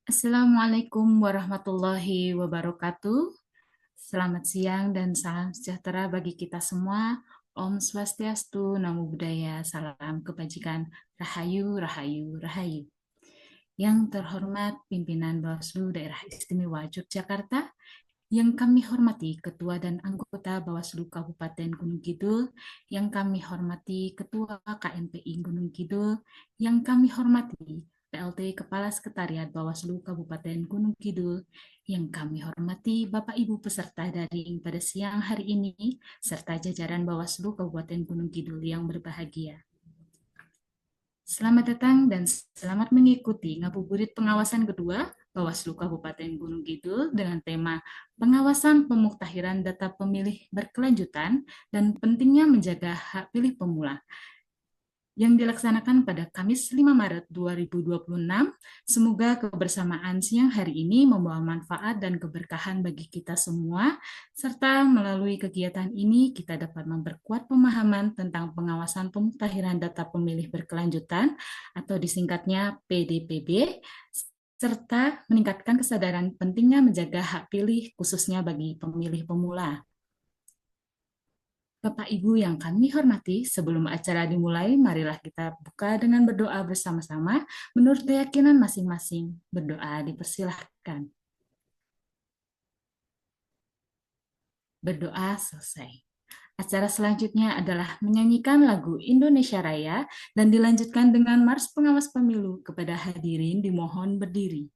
Assalamualaikum warahmatullahi wabarakatuh. Selamat siang dan salam sejahtera bagi kita semua. Om Swastiastu, Namo Buddhaya, salam kebajikan, Rahayu, Rahayu, Rahayu. Yang terhormat pimpinan Bawaslu Daerah Istimewa Yogyakarta, yang kami hormati Ketua dan anggota Bawaslu Kabupaten Gunung Kidul, yang kami hormati Ketua KNPI Gunung Kidul, yang kami hormati PLT Kepala Sekretariat Bawaslu Kabupaten Gunung Kidul, yang kami hormati Bapak Ibu peserta daring pada siang hari ini, serta jajaran Bawaslu Kabupaten Gunung Kidul yang berbahagia. Selamat datang dan selamat mengikuti ngabuburit pengawasan kedua Bawaslu Kabupaten Gunung Kidul dengan tema pengawasan pemuktahiran data pemilih berkelanjutan dan pentingnya menjaga hak pilih pemula yang dilaksanakan pada Kamis 5 Maret 2026. Semoga kebersamaan siang hari ini membawa manfaat dan keberkahan bagi kita semua, serta melalui kegiatan ini kita dapat memperkuat pemahaman tentang pengawasan pemutahiran data pemilih berkelanjutan atau disingkatnya PDPB, serta meningkatkan kesadaran pentingnya menjaga hak pilih khususnya bagi pemilih pemula. Bapak Ibu yang kami hormati, sebelum acara dimulai, marilah kita buka dengan berdoa bersama-sama menurut keyakinan masing-masing. Berdoa dipersilahkan. Berdoa selesai. Acara selanjutnya adalah menyanyikan lagu Indonesia Raya dan dilanjutkan dengan Mars Pengawas Pemilu. Kepada hadirin dimohon berdiri.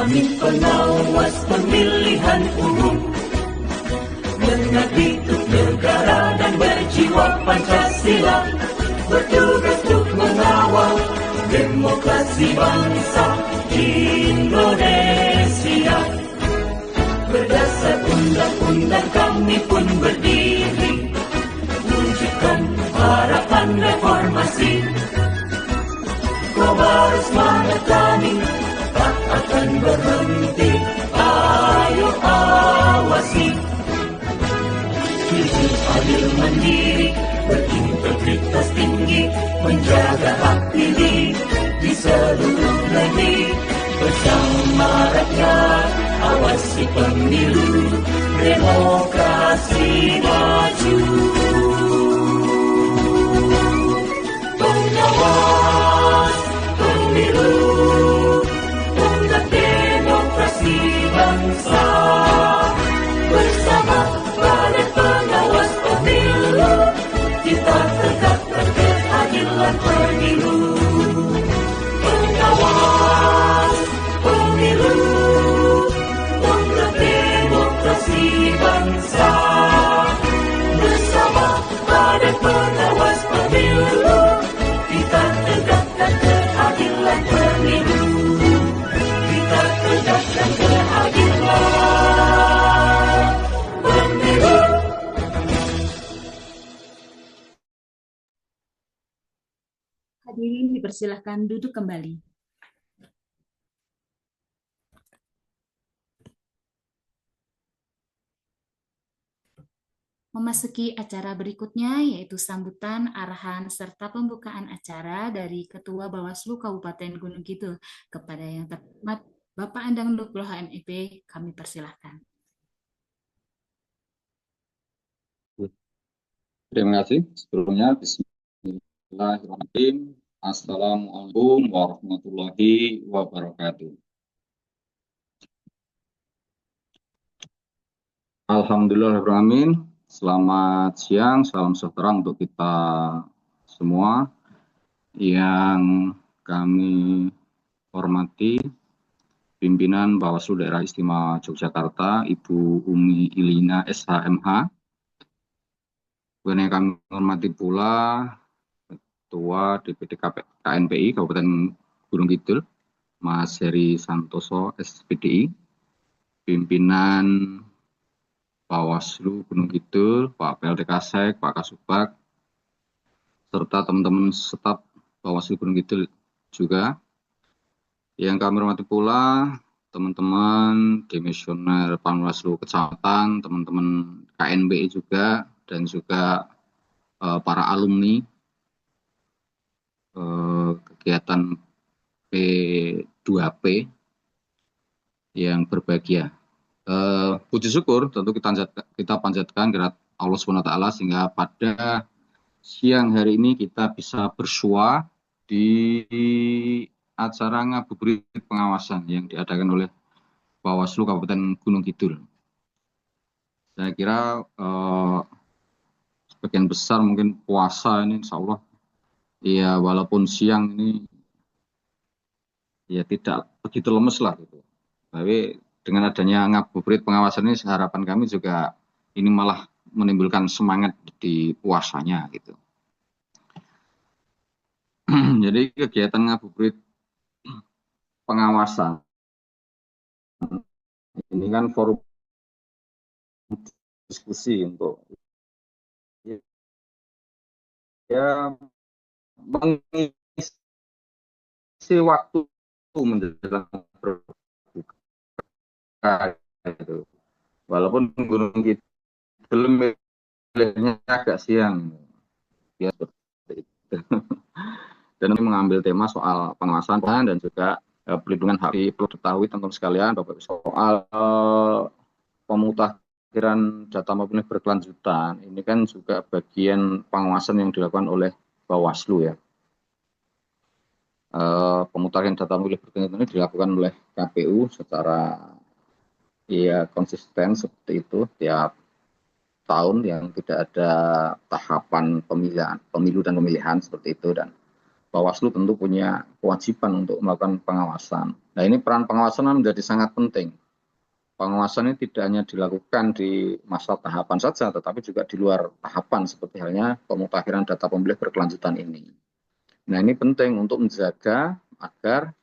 Kami pengawas pemilihan umum, mengabdi untuk negara dan berjiwa Pancasila, bertugas untuk mengawal demokrasi bangsa Indonesia. Berdasar undang-undang kami pun berdiri, wujudkan harapan reformasi. Kobar semangat kami tak akan berhenti, ayo awasi. Jujur, adil, mandiri, berintegritas tinggi, menjaga hak pilih di seluruh negeri. Bersama rakyat, awasi pemilu, demokrasi maju. Pengawas pemilu, tonggak demokrasi dipersilahkan duduk kembali. Memasuki acara berikutnya, yaitu sambutan, arahan, serta pembukaan acara dari Ketua Bawaslu Kabupaten Gunung Kidul. Kepada yang terhormat Bapak Endang Nugroho MEP, kami persilahkan. Terima kasih. Sebelumnya, Bismillahirrahmanirrahim. Assalamualaikum warahmatullahi wabarakatuh. Alhamdulillahirrahmanirrahim. Selamat siang, salam sejahtera untuk kita semua yang kami hormati pimpinan Bawaslu Daerah Istimewa Yogyakarta, Ibu Umi Ilina SHMH. Kemudian yang kami hormati pula Ketua DPD KNPI Kabupaten Gunung Kidul, Mas Heri Santoso SPDI, pimpinan Bawaslu Gunung Kidul, Pak PLT Kasek, Pak Kasubag, serta teman-teman staf Bawaslu Gunung Kidul juga. Yang kami hormati pula teman-teman demisioner Panwaslu Kecamatan, teman-teman KNPI juga, dan juga para alumni kegiatan P2P yang berbahagia. Puji syukur tentu kita panjatkan kepada Allah SWT sehingga pada siang hari ini kita bisa bersua di acara ngabuburit pengawasan yang diadakan oleh Bawaslu Kabupaten Gunung Kidul. Saya kira sebagian besar mungkin puasa ini insya Allah ya walaupun siang ini ya tidak begitu lemes lah gitu. Tapi dengan adanya ngabuburit pengawasan ini harapan kami juga ini malah menimbulkan semangat di puasanya gitu. Jadi kegiatan ngabuburit pengawasan ini kan forum diskusi untuk ya mengisi waktu menjelang berbuka gitu. Walaupun Gunung Kidul milihnya agak siang ya seperti itu. Dan ini mengambil tema soal pengawasan dan juga pelindungan hak. Perlu diketahui teman-teman sekalian Bapak soal pemutakhiran data pemilih berkelanjutan ini kan juga bagian pengawasan yang dilakukan oleh Bawaslu ya. Pemutakhiran data pemilih berkelanjutan ini dilakukan oleh KPU secara ya konsisten seperti itu tiap tahun yang tidak ada tahapan pemilu dan pemilihan seperti itu, dan Bawaslu tentu punya kewajiban untuk melakukan pengawasan. Nah ini peran pengawasan menjadi sangat penting. Pengawasan ini tidak hanya dilakukan di masa tahapan saja, tetapi juga di luar tahapan seperti halnya pemutakhiran data pemilih berkelanjutan ini. Nah ini penting untuk menjaga agar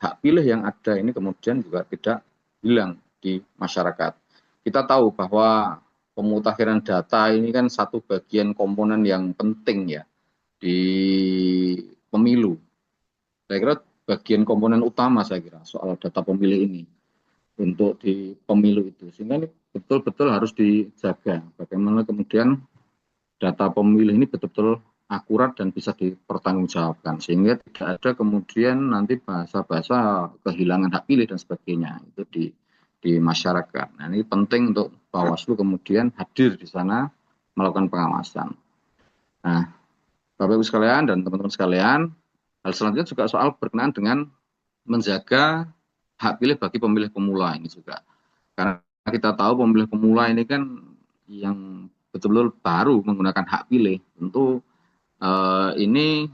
hak pilih yang ada ini kemudian juga tidak hilang di masyarakat. Kita tahu bahwa pemutakhiran data ini kan satu bagian komponen yang penting ya di pemilu. Saya kira bagian komponen utama saya kira soal data pemilih ini untuk di pemilu itu. Sehingga ini betul-betul harus dijaga. Bagaimana kemudian data pemilih ini betul-betul akurat dan bisa dipertanggungjawabkan. Sehingga tidak ada kemudian nanti bahasa-bahasa kehilangan hak pilih dan sebagainya. Itu di masyarakat. Nah ini penting untuk Bawaslu kemudian hadir di sana melakukan pengawasan. Nah, Bapak Ibu sekalian dan teman-teman sekalian, hal selanjutnya juga soal berkenaan dengan menjaga hak pilih bagi pemilih pemula ini juga. Karena kita tahu pemilih pemula ini kan yang betul-betul baru menggunakan hak pilih, tentu ini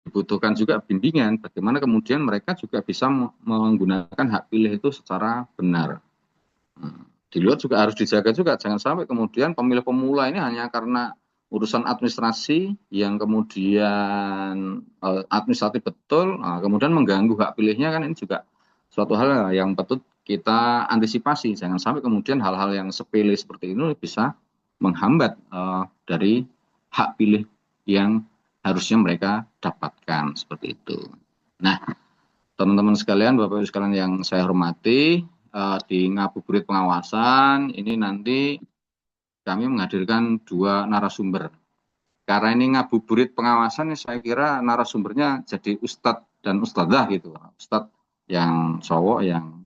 dibutuhkan juga bimbingan bagaimana kemudian mereka juga bisa menggunakan hak pilih itu secara benar. Di luar juga harus dijaga juga, jangan sampai kemudian pemilih pemula ini hanya karena urusan administrasi yang kemudian administratif betul, kemudian mengganggu hak pilihnya, kan ini juga suatu hal yang patut kita antisipasi. Jangan sampai kemudian hal-hal yang sepele seperti ini bisa menghambat dari hak pilih yang harusnya mereka dapatkan seperti itu. Nah, teman-teman sekalian, Bapak Ibu sekalian yang saya hormati, di ngabuburit pengawasan ini nanti kami menghadirkan 2 narasumber. Karena ini ngabuburit pengawasan, saya kira narasumbernya jadi ustadz dan ustadzah gitu. Ustadz yang cowok, yang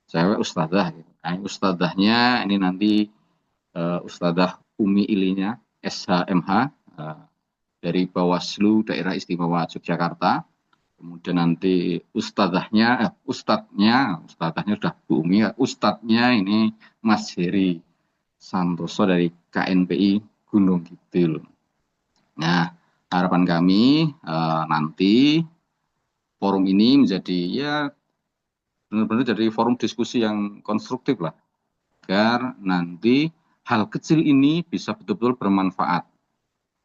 cewek ustadzah gitu. Nah, ustadzahnya ini nanti Ustadzah Umi Ilinya SHMH dari Bawaslu Daerah Istimewa Yogyakarta. Kemudian nanti ustadzahnya sudah Bu Umi, ustadznya ini Mas Heri Santoso dari KNPI Gunung Kidul. Nah, harapan kami nanti forum ini menjadi ya benar-benar jadi forum diskusi yang konstruktif lah, agar nanti hal kecil ini bisa betul-betul bermanfaat.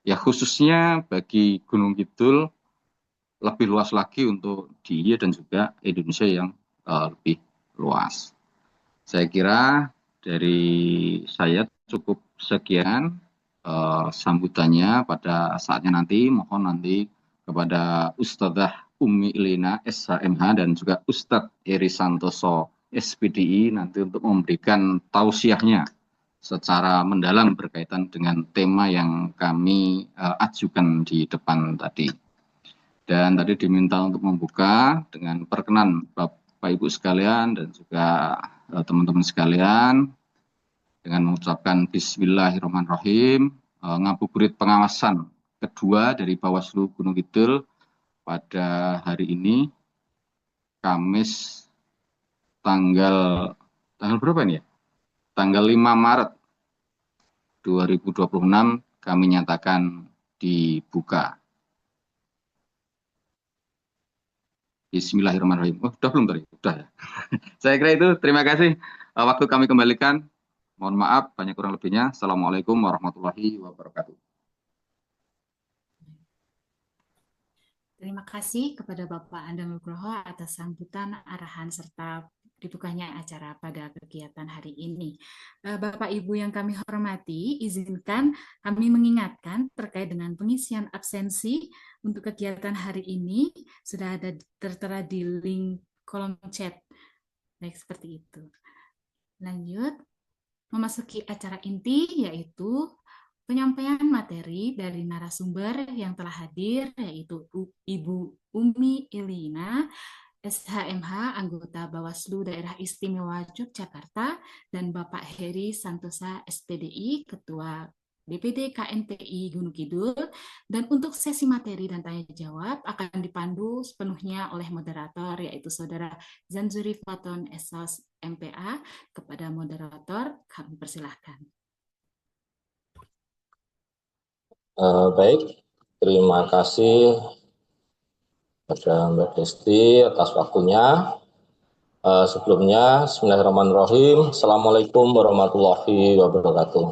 Ya khususnya bagi Gunung Kidul, lebih luas lagi untuk dia dan juga Indonesia yang lebih luas. Saya kira dari saya cukup sekian sambutannya pada saatnya nanti. Mohon nanti kepada Ustadzah Umi Ilina SHMH dan juga Ustadz Heri Santoso SPDI nanti untuk memberikan tausiahnya secara mendalam berkaitan dengan tema yang kami ajukan di depan tadi. Dan tadi diminta untuk membuka dengan perkenan Bapak Ibu sekalian dan juga teman-teman sekalian dengan mengucapkan Bismillahirrahmanirrahim, ngabuburit pengawasan kedua dari Bawaslu Gunung Kidul pada hari ini, Kamis tanggal berapa ini ya? Tanggal 5 Maret 2026 kami nyatakan dibuka. Bismillahirrahmanirrahim. Oh, sudah belum tadi? Sudah ya. Saya kira itu. Terima kasih. Waktu kami kembalikan. Mohon maaf, banyak kurang lebihnya. Assalamualaikum warahmatullahi wabarakatuh. Terima kasih kepada Bapak Anda Nugroho atas sambutan, arahan, serta dibukanya acara pada kegiatan hari ini. Bapak Ibu yang kami hormati, izinkan kami mengingatkan terkait dengan pengisian absensi untuk kegiatan hari ini sudah ada tertera di link kolom chat. Baik, seperti itu. Lanjut, memasuki acara inti yaitu penyampaian materi dari narasumber yang telah hadir, yaitu Ibu Umi Ilina, SHMH, anggota Bawaslu Daerah Istimewa Yogyakarta, dan Bapak Heri Santosa, SPDI, Ketua DPD KNPI Gunung Kidul. Dan untuk sesi materi dan tanya jawab akan dipandu sepenuhnya oleh moderator, yaitu Saudara Zanzuri Faton SOS MPA. Kepada moderator, kami persilahkan. Baik, terima kasih kepada Mbak Desti atas waktunya. Sebelumnya, Bismillahirrahmanirrahim. Assalamualaikum warahmatullahi wabarakatuh.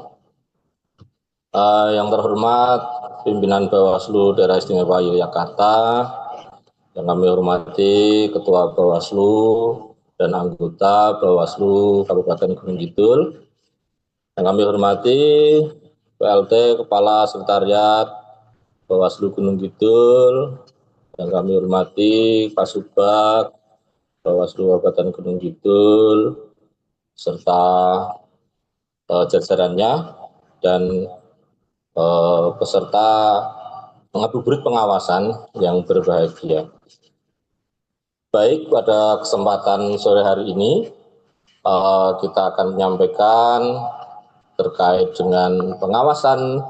Yang terhormat pimpinan Bawaslu Daerah Istimewa Yogyakarta, yang kami hormati Ketua Bawaslu dan anggota Bawaslu Kabupaten Gunung Kidul, yang kami hormati PLT Kepala Sekretariat Bawaslu Gunung Kidul, yang kami hormati Kasubag Bawaslu Kabupaten Gunung Kidul, serta jajarannya, dan peserta ngabuburit pengawasan yang berbahagia. Baik, pada kesempatan sore hari ini, kita akan menyampaikan terkait dengan pengawasan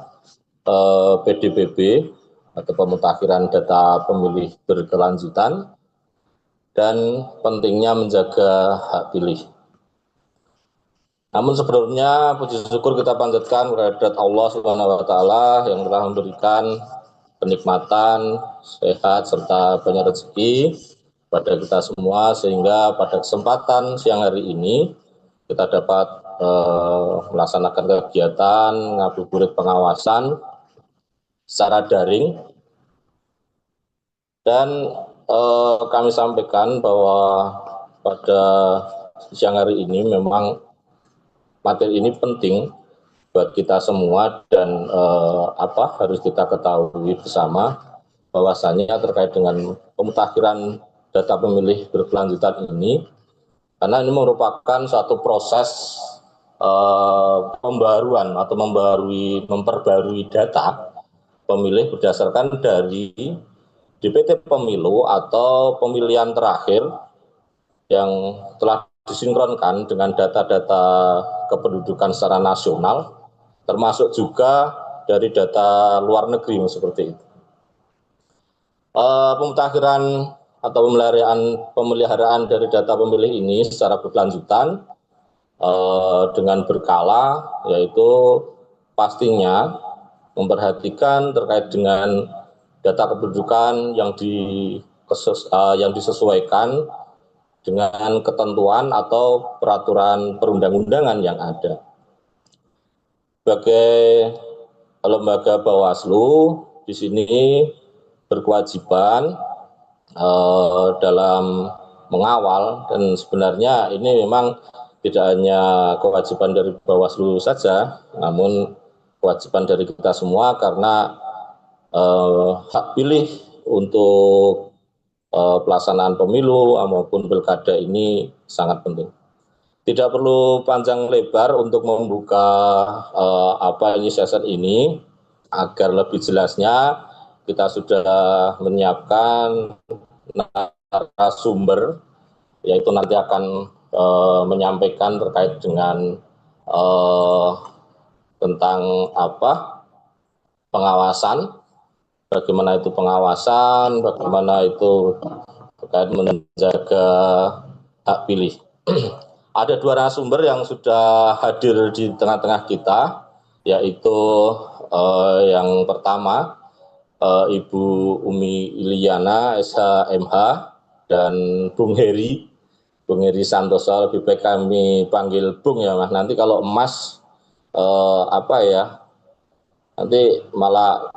PDPB atau pemutakhiran data pemilih berkelanjutan dan pentingnya menjaga hak pilih. Namun sebelumnya puji syukur kita panjatkan kehadirat Allah Subhanahu wa taala yang telah memberikan kenikmatan, sehat serta banyak rezeki pada kita semua, sehingga pada kesempatan siang hari ini kita dapat melaksanakan kegiatan ngabuburit pengawasan secara daring, dan kami sampaikan bahwa pada siang hari ini memang materi ini penting buat kita semua dan harus kita ketahui bersama bahwasannya terkait dengan pemutakhiran data pemilih berkelanjutan ini, karena ini merupakan suatu proses pembaruan atau memperbarui data pemilih berdasarkan dari DPT pemilu atau pemilihan terakhir yang telah disinkronkan dengan data-data kependudukan secara nasional, termasuk juga dari data luar negeri seperti itu. Pemutakhiran atau pemeliharaan dari data pemilih ini secara berkelanjutan dengan berkala, yaitu pastinya memperhatikan terkait dengan data kependudukan yang disesuaikan dengan ketentuan atau peraturan perundang-undangan yang ada. Sebagai lembaga Bawaslu di sini berkewajiban dalam mengawal, dan sebenarnya ini memang tidak hanya kewajiban dari Bawaslu saja, namun kewajiban dari kita semua, karena hak pilih untuk pelaksanaan pemilu maupun pilkada ini sangat penting. Tidak perlu panjang lebar untuk membuka inisiatif ini. Agar lebih jelasnya, kita sudah menyiapkan narasumber, yaitu nanti akan menyampaikan terkait dengan tentang pengawasan, bagaimana itu pengawasan, bagaimana itu terkait menjaga hak pilih. Ada dua narasumber yang sudah hadir di tengah-tengah kita, yaitu yang pertama Ibu Umi Iliana SH/MH dan Bung Heri Santoso, lebih baik kami panggil Bung ya Mas. Nanti kalau Emas nanti malah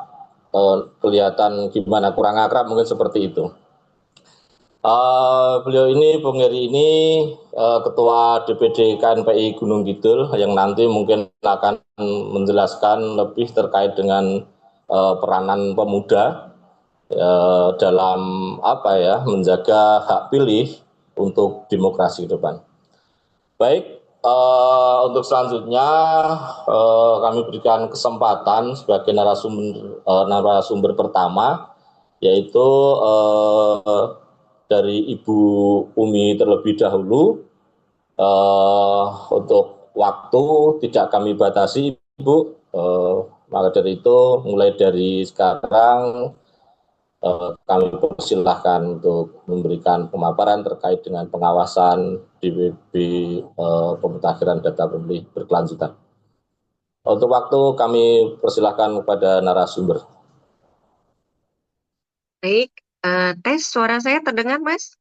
kelihatan gimana, kurang akrab mungkin seperti itu. Beliau ini, Bung Heri ini Ketua DPD KNPI Gunung Kidul, yang nanti mungkin akan menjelaskan lebih terkait dengan peranan pemuda dalam menjaga hak pilih untuk demokrasi ke depan. Baik, untuk selanjutnya kami berikan kesempatan sebagai narasumber pertama, yaitu dari Ibu Umi terlebih dahulu. Untuk waktu tidak kami batasi, Ibu. Maka dari itu, mulai dari sekarang kami persilahkan untuk memberikan pemaparan terkait dengan pengawasan DPP pemutakhiran data pemilih berkelanjutan. Untuk waktu kami persilahkan kepada narasumber. Baik, tes suara saya terdengar, Mas?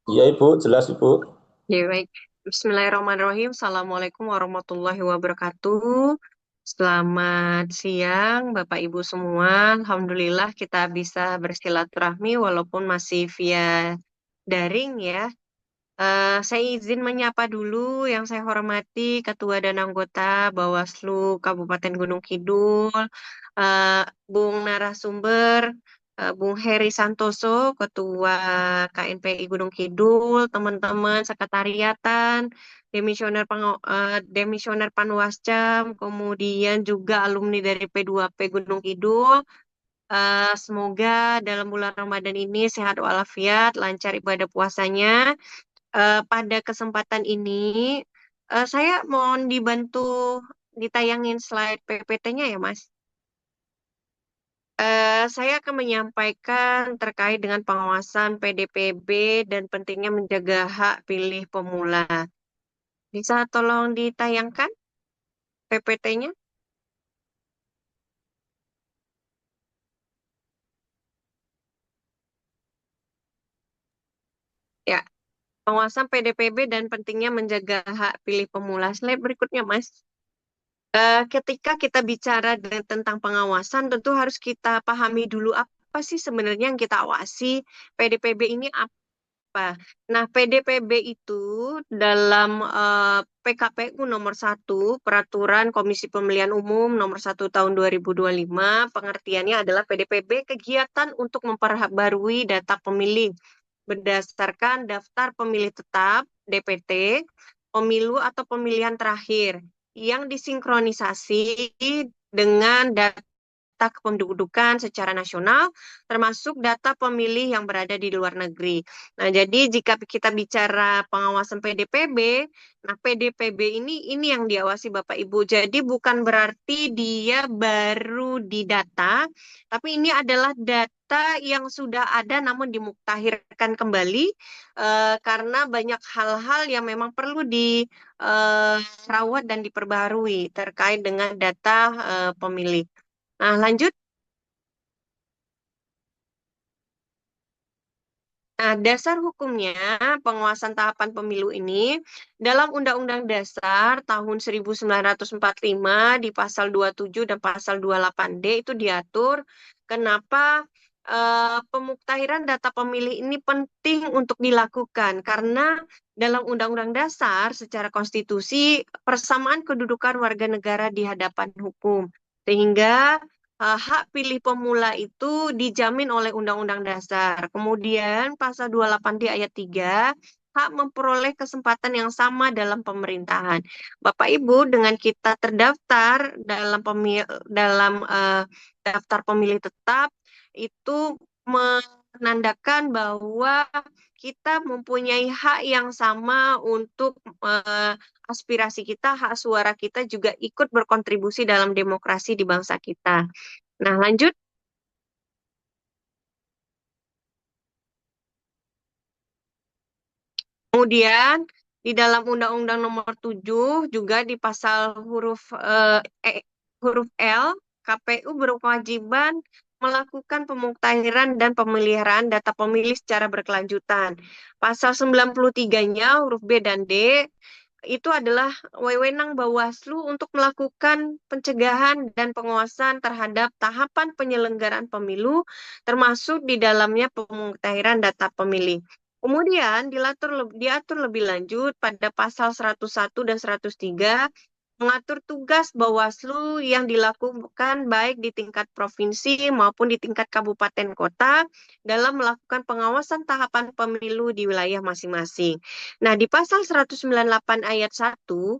Iya, Ibu, jelas, Ibu. Ya, baik. Bismillahirrahmanirrahim. Assalamualaikum warahmatullahi wabarakatuh. Selamat siang, Bapak Ibu semua. Alhamdulillah kita bisa bersilaturahmi walaupun masih via daring ya. Saya izin menyapa dulu yang saya hormati Ketua dan anggota Bawaslu Kabupaten Gunung Kidul, Bung narasumber, Bung Heri Santoso, Ketua KNPI Gunung Kidul, teman-teman sekretariatan, Demisioner Panwascam, kemudian juga alumni dari P2P Gunung Kidul. Semoga dalam bulan Ramadan ini sehat walafiat, lancar ibadah puasanya. Pada kesempatan ini, saya mohon dibantu ditayangin slide PPT-nya ya, Mas. Saya akan menyampaikan terkait dengan pengawasan PDPB dan pentingnya menjaga hak pilih pemula. Bisa tolong ditayangkan PPT-nya? Ya, pengawasan PDPB dan pentingnya menjaga hak pilih pemula. Slide berikutnya, Mas. Ketika kita bicara tentang pengawasan, tentu harus kita pahami dulu apa sih sebenarnya yang kita awasi. PDPB ini apa apa. Nah, PDPB itu dalam PKPU nomor 1, Peraturan Komisi Pemilihan Umum nomor 1 tahun 2025, pengertiannya adalah PDPB kegiatan untuk memperbarui data pemilih berdasarkan daftar pemilih tetap DPT, pemilu atau pemilihan terakhir yang disinkronisasi dengan data kependudukan secara nasional, termasuk data pemilih yang berada di luar negeri. Nah, jadi jika kita bicara pengawasan PDPB, nah PDPB ini yang diawasi Bapak Ibu. Jadi bukan berarti dia baru didata, tapi ini adalah data yang sudah ada namun dimuktahirkan kembali karena banyak hal-hal yang memang perlu dirawat dan diperbaharui terkait dengan data pemilih. Nah, lanjut. Nah, dasar hukumnya penguasaan tahapan pemilu ini dalam Undang-Undang Dasar tahun 1945 di pasal 27 dan pasal 28D itu diatur kenapa pemuktahiran data pemilih ini penting untuk dilakukan karena dalam Undang-Undang Dasar secara konstitusi persamaan kedudukan warga negara di hadapan hukum. Sehingga hak pilih pemula itu dijamin oleh Undang-Undang Dasar. Kemudian pasal 28D ayat 3, hak memperoleh kesempatan yang sama dalam pemerintahan. Bapak Ibu, dengan kita terdaftar dalam daftar pemilih tetap itu menandakan bahwa kita mempunyai hak yang sama untuk aspirasi kita, hak suara kita juga ikut berkontribusi dalam demokrasi di bangsa kita. Nah, lanjut. Kemudian di dalam Undang-Undang Nomor 7 juga di pasal huruf L, KPU berkewajiban melakukan pemuktahiran dan pemeliharaan data pemilih secara berkelanjutan. Pasal 93-nya huruf B dan D itu adalah wewenang Bawaslu untuk melakukan pencegahan dan pengawasan terhadap tahapan penyelenggaraan pemilu, termasuk di dalamnya pemuktahiran data pemilih. Kemudian diatur lebih lanjut pada pasal 101 dan 103 mengatur tugas Bawaslu yang dilakukan baik di tingkat provinsi maupun di tingkat kabupaten kota dalam melakukan pengawasan tahapan pemilu di wilayah masing-masing. Nah, di pasal 198 ayat 1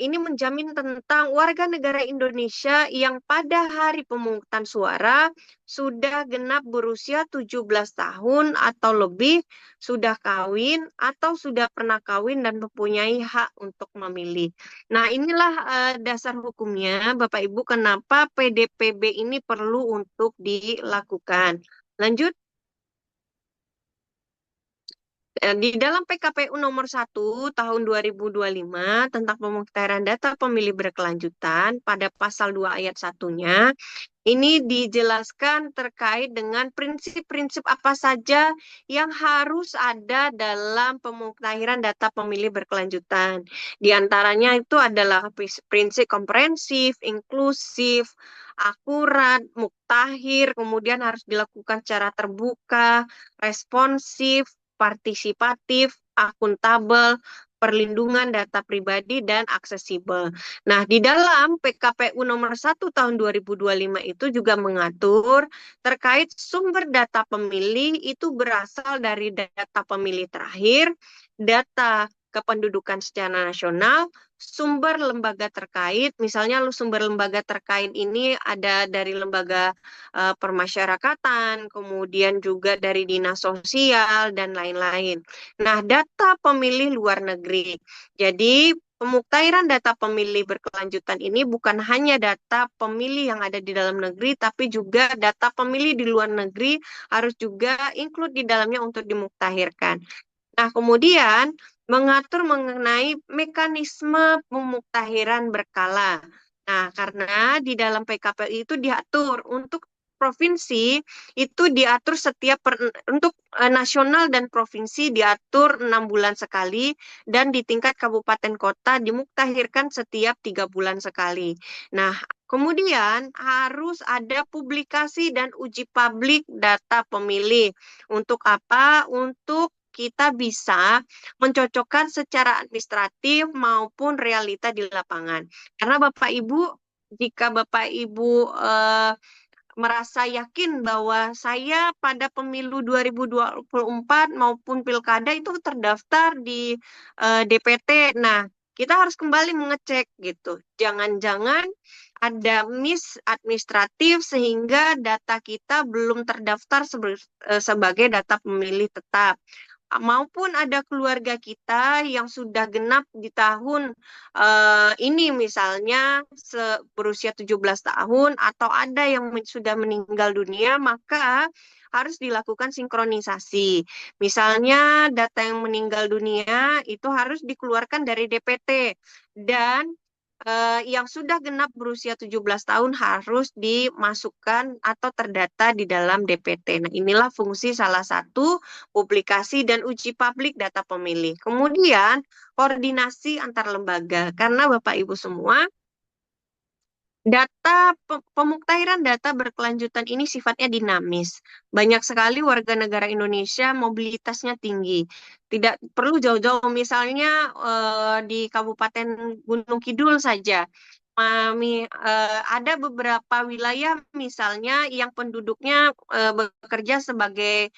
ini menjamin tentang warga negara Indonesia yang pada hari pemungutan suara sudah genap berusia 17 tahun atau lebih, sudah kawin atau sudah pernah kawin dan mempunyai hak untuk memilih. Nah, inilah dasar hukumnya Bapak Ibu kenapa PDPB ini perlu untuk dilakukan. Lanjut. Di dalam PKPU nomor 1 tahun 2025 tentang pemuktaran data pemilih berkelanjutan pada pasal 2 ayat 1-nya, ini dijelaskan terkait dengan prinsip-prinsip apa saja yang harus ada dalam pemuktahiran data pemilih berkelanjutan. Di antaranya itu adalah prinsip komprehensif, inklusif, akurat, muktahir, kemudian harus dilakukan secara terbuka, responsif, partisipatif, akuntabel, perlindungan data pribadi, dan aksesibel. Nah, di dalam PKPU nomor 1 tahun 2025 itu juga mengatur terkait sumber data pemilih itu berasal dari data pemilih terakhir, data kependudukan secara nasional, sumber lembaga terkait, misalnya sumber lembaga terkait ini ada dari lembaga permasyarakatan, kemudian juga dari dinas sosial, dan lain-lain. Nah, data pemilih luar negeri. Jadi, pemuktahiran data pemilih berkelanjutan ini bukan hanya data pemilih yang ada di dalam negeri, tapi juga data pemilih di luar negeri harus juga include di dalamnya untuk dimuktahirkan. Nah, kemudian mengatur mengenai mekanisme pemuktahiran berkala. Nah, karena di dalam PKPU itu diatur untuk provinsi itu diatur untuk nasional dan provinsi diatur 6 bulan sekali dan di tingkat kabupaten kota dimuktahirkan setiap 3 bulan sekali. Nah, kemudian harus ada publikasi dan uji publik data pemilih. Untuk apa? Untuk kita bisa mencocokkan secara administratif maupun realita di lapangan. Karena Bapak Ibu, jika Bapak Ibu merasa yakin bahwa saya pada pemilu 2024 maupun pilkada itu terdaftar di DPT. Nah, kita harus kembali mengecek gitu. Jangan-jangan ada miss administratif sehingga data kita belum terdaftar sebagai data pemilih tetap. Maupun ada keluarga kita yang sudah genap di tahun ini misalnya berusia 17 tahun atau ada yang sudah meninggal dunia, maka harus dilakukan sinkronisasi. Misalnya data yang meninggal dunia itu harus dikeluarkan dari DPT dan yang sudah genap berusia 17 tahun harus dimasukkan atau terdata di dalam DPT. Nah, inilah fungsi salah satu publikasi dan uji publik data pemilih. Kemudian, koordinasi antar lembaga. Karena Bapak Ibu semua, pemuktahiran data berkelanjutan ini sifatnya dinamis. Banyak sekali warga negara Indonesia mobilitasnya tinggi. Tidak perlu jauh-jauh, misalnya di Kabupaten Gunung Kidul saja. Ada beberapa wilayah misalnya yang penduduknya bekerja sebagai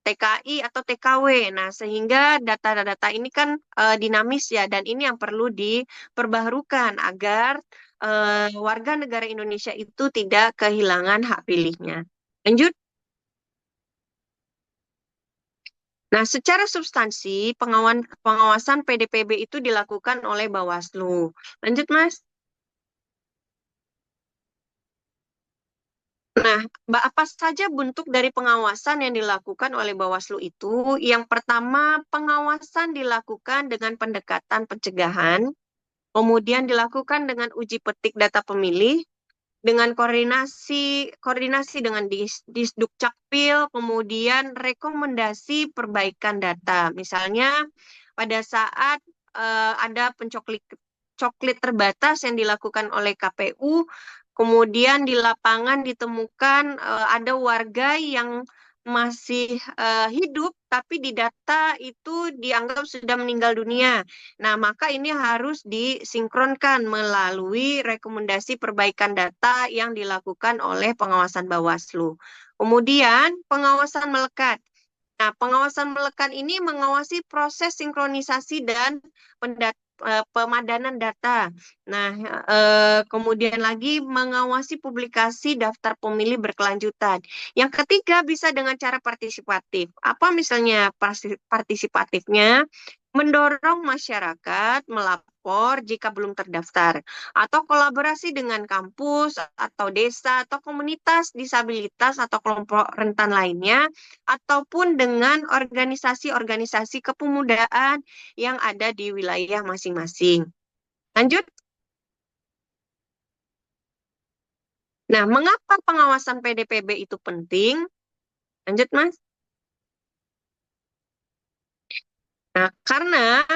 TKI atau TKW. Nah, sehingga data-data ini kan dinamis ya, dan ini yang perlu diperbaharukan agar warga negara Indonesia itu tidak kehilangan hak pilihnya. Lanjut. Nah, secara substansi pengawasan PDPB itu dilakukan oleh Bawaslu. Lanjut, Mas. Nah, apa saja bentuk dari pengawasan yang dilakukan oleh Bawaslu itu? Yang pertama, pengawasan dilakukan dengan pendekatan pencegahan, kemudian dilakukan dengan uji petik data pemilih, dengan koordinasi dengan Disduk Capil, kemudian rekomendasi perbaikan data. Misalnya pada saat ada coklit terbatas yang dilakukan oleh KPU, kemudian di lapangan ditemukan ada warga yang masih hidup, tapi di data itu dianggap sudah meninggal dunia. Nah, maka ini harus disinkronkan melalui rekomendasi perbaikan data yang dilakukan oleh pengawasan Bawaslu. Kemudian, pengawasan melekat. Nah, pengawasan melekat ini mengawasi proses sinkronisasi dan pemadanan data. Nah, kemudian lagi mengawasi publikasi daftar pemilih berkelanjutan. Yang ketiga bisa dengan cara partisipatif. Apa misalnya partisipatifnya? Mendorong masyarakat melapor jika belum terdaftar, atau kolaborasi dengan kampus, atau desa, atau komunitas disabilitas, atau kelompok rentan lainnya, ataupun dengan organisasi-organisasi kepemudaan yang ada di wilayah masing-masing. Lanjut. Nah, mengapa pengawasan PDPB itu penting? Lanjut, Mas. Nah, karena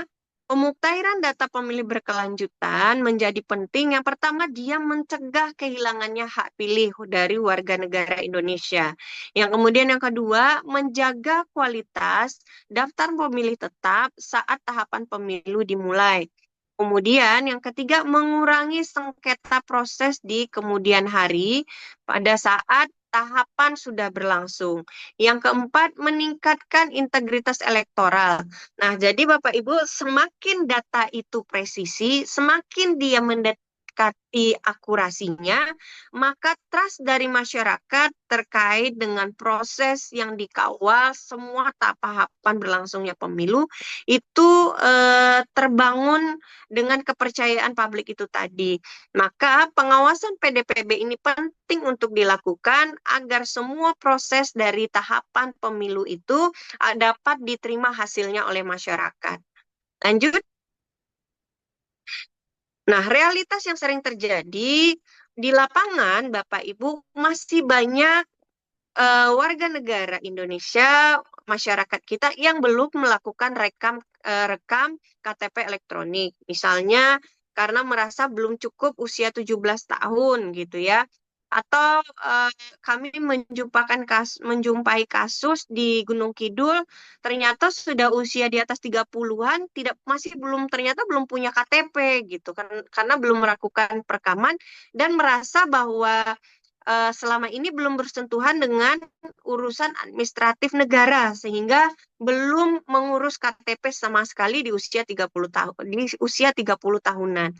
pemuktahiran data pemilih berkelanjutan menjadi penting. Yang pertama, dia mencegah kehilangannya hak pilih dari warga negara Indonesia. Yang kemudian yang kedua, menjaga kualitas daftar pemilih tetap saat tahapan pemilu dimulai. Kemudian yang ketiga, mengurangi sengketa proses di kemudian hari pada saat tahapan sudah berlangsung. Yang keempat, meningkatkan integritas elektoral. Nah, jadi Bapak Ibu, semakin data itu presisi, semakin dia mendekati akurasinya, maka trust dari masyarakat terkait dengan proses yang dikawal semua tahapan berlangsungnya pemilu itu terbangun dengan kepercayaan publik itu tadi. Maka pengawasan PDPB ini penting untuk dilakukan agar semua proses dari tahapan pemilu itu dapat diterima hasilnya oleh masyarakat. Lanjut. Nah, realitas yang sering terjadi di lapangan, Bapak Ibu, masih banyak warga negara Indonesia, masyarakat kita yang belum melakukan rekam KTP elektronik. Misalnya karena merasa belum cukup usia 17 tahun gitu ya. atau kami menjumpai kasus di Gunung Kidul ternyata sudah usia di atas 30-an ternyata belum punya KTP gitu kan, karena belum melakukan perekaman dan merasa bahwa selama ini belum bersentuhan dengan urusan administratif negara sehingga belum mengurus KTP sama sekali di usia 30 tahunan.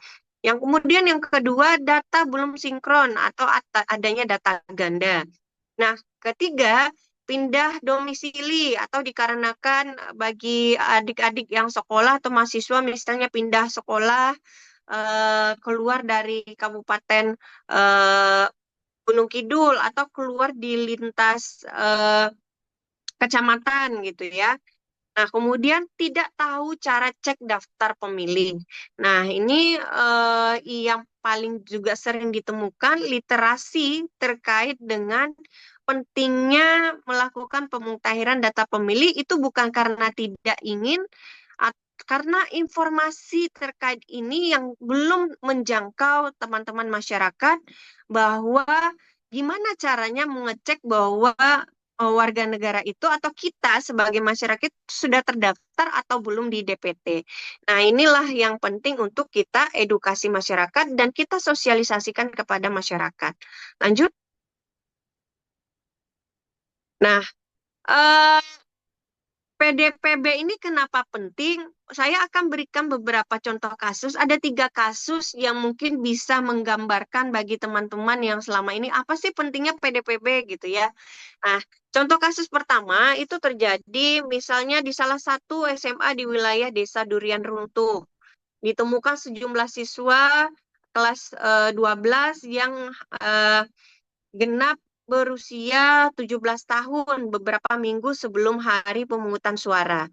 Yang kemudian yang kedua, data belum sinkron atau adanya data ganda. Nah, ketiga, pindah domisili atau dikarenakan bagi adik-adik yang sekolah atau mahasiswa misalnya pindah sekolah keluar dari Kabupaten Gunung Kidul atau keluar di lintas kecamatan gitu ya. Nah, kemudian tidak tahu cara cek daftar pemilih. Nah, ini yang paling juga sering ditemukan literasi terkait dengan pentingnya melakukan pemutahiran data pemilih itu bukan karena tidak ingin, karena informasi terkait ini yang belum menjangkau teman-teman masyarakat bahwa gimana caranya mengecek bahwa warga negara itu atau kita sebagai masyarakat sudah terdaftar atau belum di DPT. Nah, inilah yang penting untuk kita edukasi masyarakat dan kita sosialisasikan kepada masyarakat. Lanjut. Nah, PDPB ini kenapa penting? Saya akan berikan beberapa contoh kasus. Ada 3 kasus yang mungkin bisa menggambarkan bagi teman-teman yang selama ini apa sih pentingnya PDPB gitu ya. Nah, contoh kasus pertama itu terjadi misalnya di salah satu SMA di wilayah Desa Durian Runtuh. Ditemukan sejumlah siswa kelas 12 yang genap berusia 17 tahun beberapa minggu sebelum hari pemungutan suara.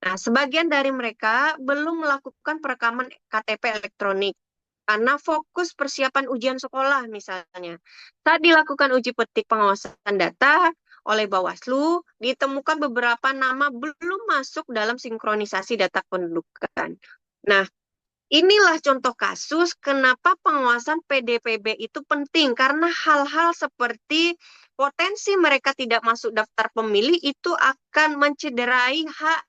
Nah, sebagian dari mereka belum melakukan perekaman KTP elektronik karena fokus persiapan ujian sekolah misalnya. Saat dilakukan uji petik pengawasan data oleh Bawaslu, ditemukan beberapa nama belum masuk dalam sinkronisasi data kependudukan. Nah, inilah contoh kasus kenapa pengawasan PDPB itu penting karena hal-hal seperti potensi mereka tidak masuk daftar pemilih itu akan mencederai hak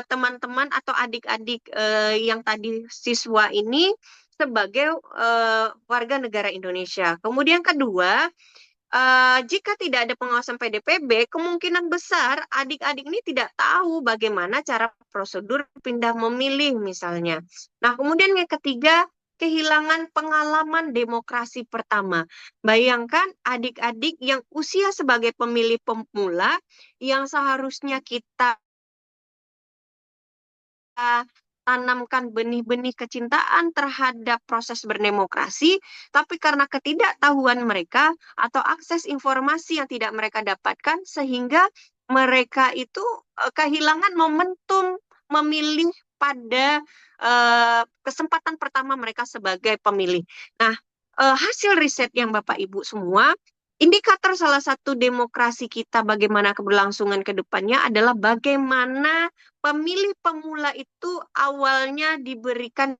teman-teman atau adik-adik yang tadi siswa ini sebagai warga negara Indonesia. Kemudian kedua, jika tidak ada pengawasan PDPB, kemungkinan besar adik-adik ini tidak tahu bagaimana cara prosedur pindah memilih misalnya. Nah, kemudian yang ketiga, kehilangan pengalaman demokrasi pertama. Bayangkan adik-adik yang usia sebagai pemilih pemula yang seharusnya kita tanamkan benih-benih kecintaan terhadap proses berdemokrasi, tapi karena ketidaktahuan mereka atau akses informasi yang tidak mereka dapatkan, sehingga mereka itu kehilangan momentum memilih pada kesempatan pertama mereka sebagai pemilih. Nah, hasil riset yang Bapak Ibu semua, indikator salah satu demokrasi kita bagaimana keberlangsungan ke depannya adalah bagaimana pemilih pemula itu awalnya diberikan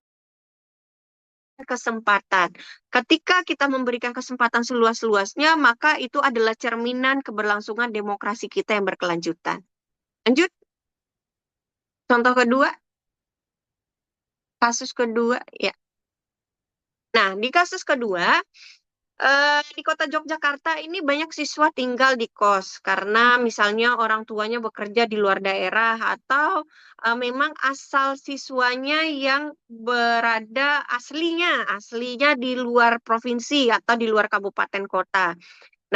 kesempatan. Ketika kita memberikan kesempatan seluas-luasnya, maka itu adalah cerminan keberlangsungan demokrasi kita yang berkelanjutan. Lanjut. Contoh kedua. Kasus kedua, ya. Nah, di kasus kedua, di kota Yogyakarta ini banyak siswa tinggal di kos karena misalnya orang tuanya bekerja di luar daerah atau memang asal siswanya yang berada aslinya di luar provinsi atau di luar kabupaten kota.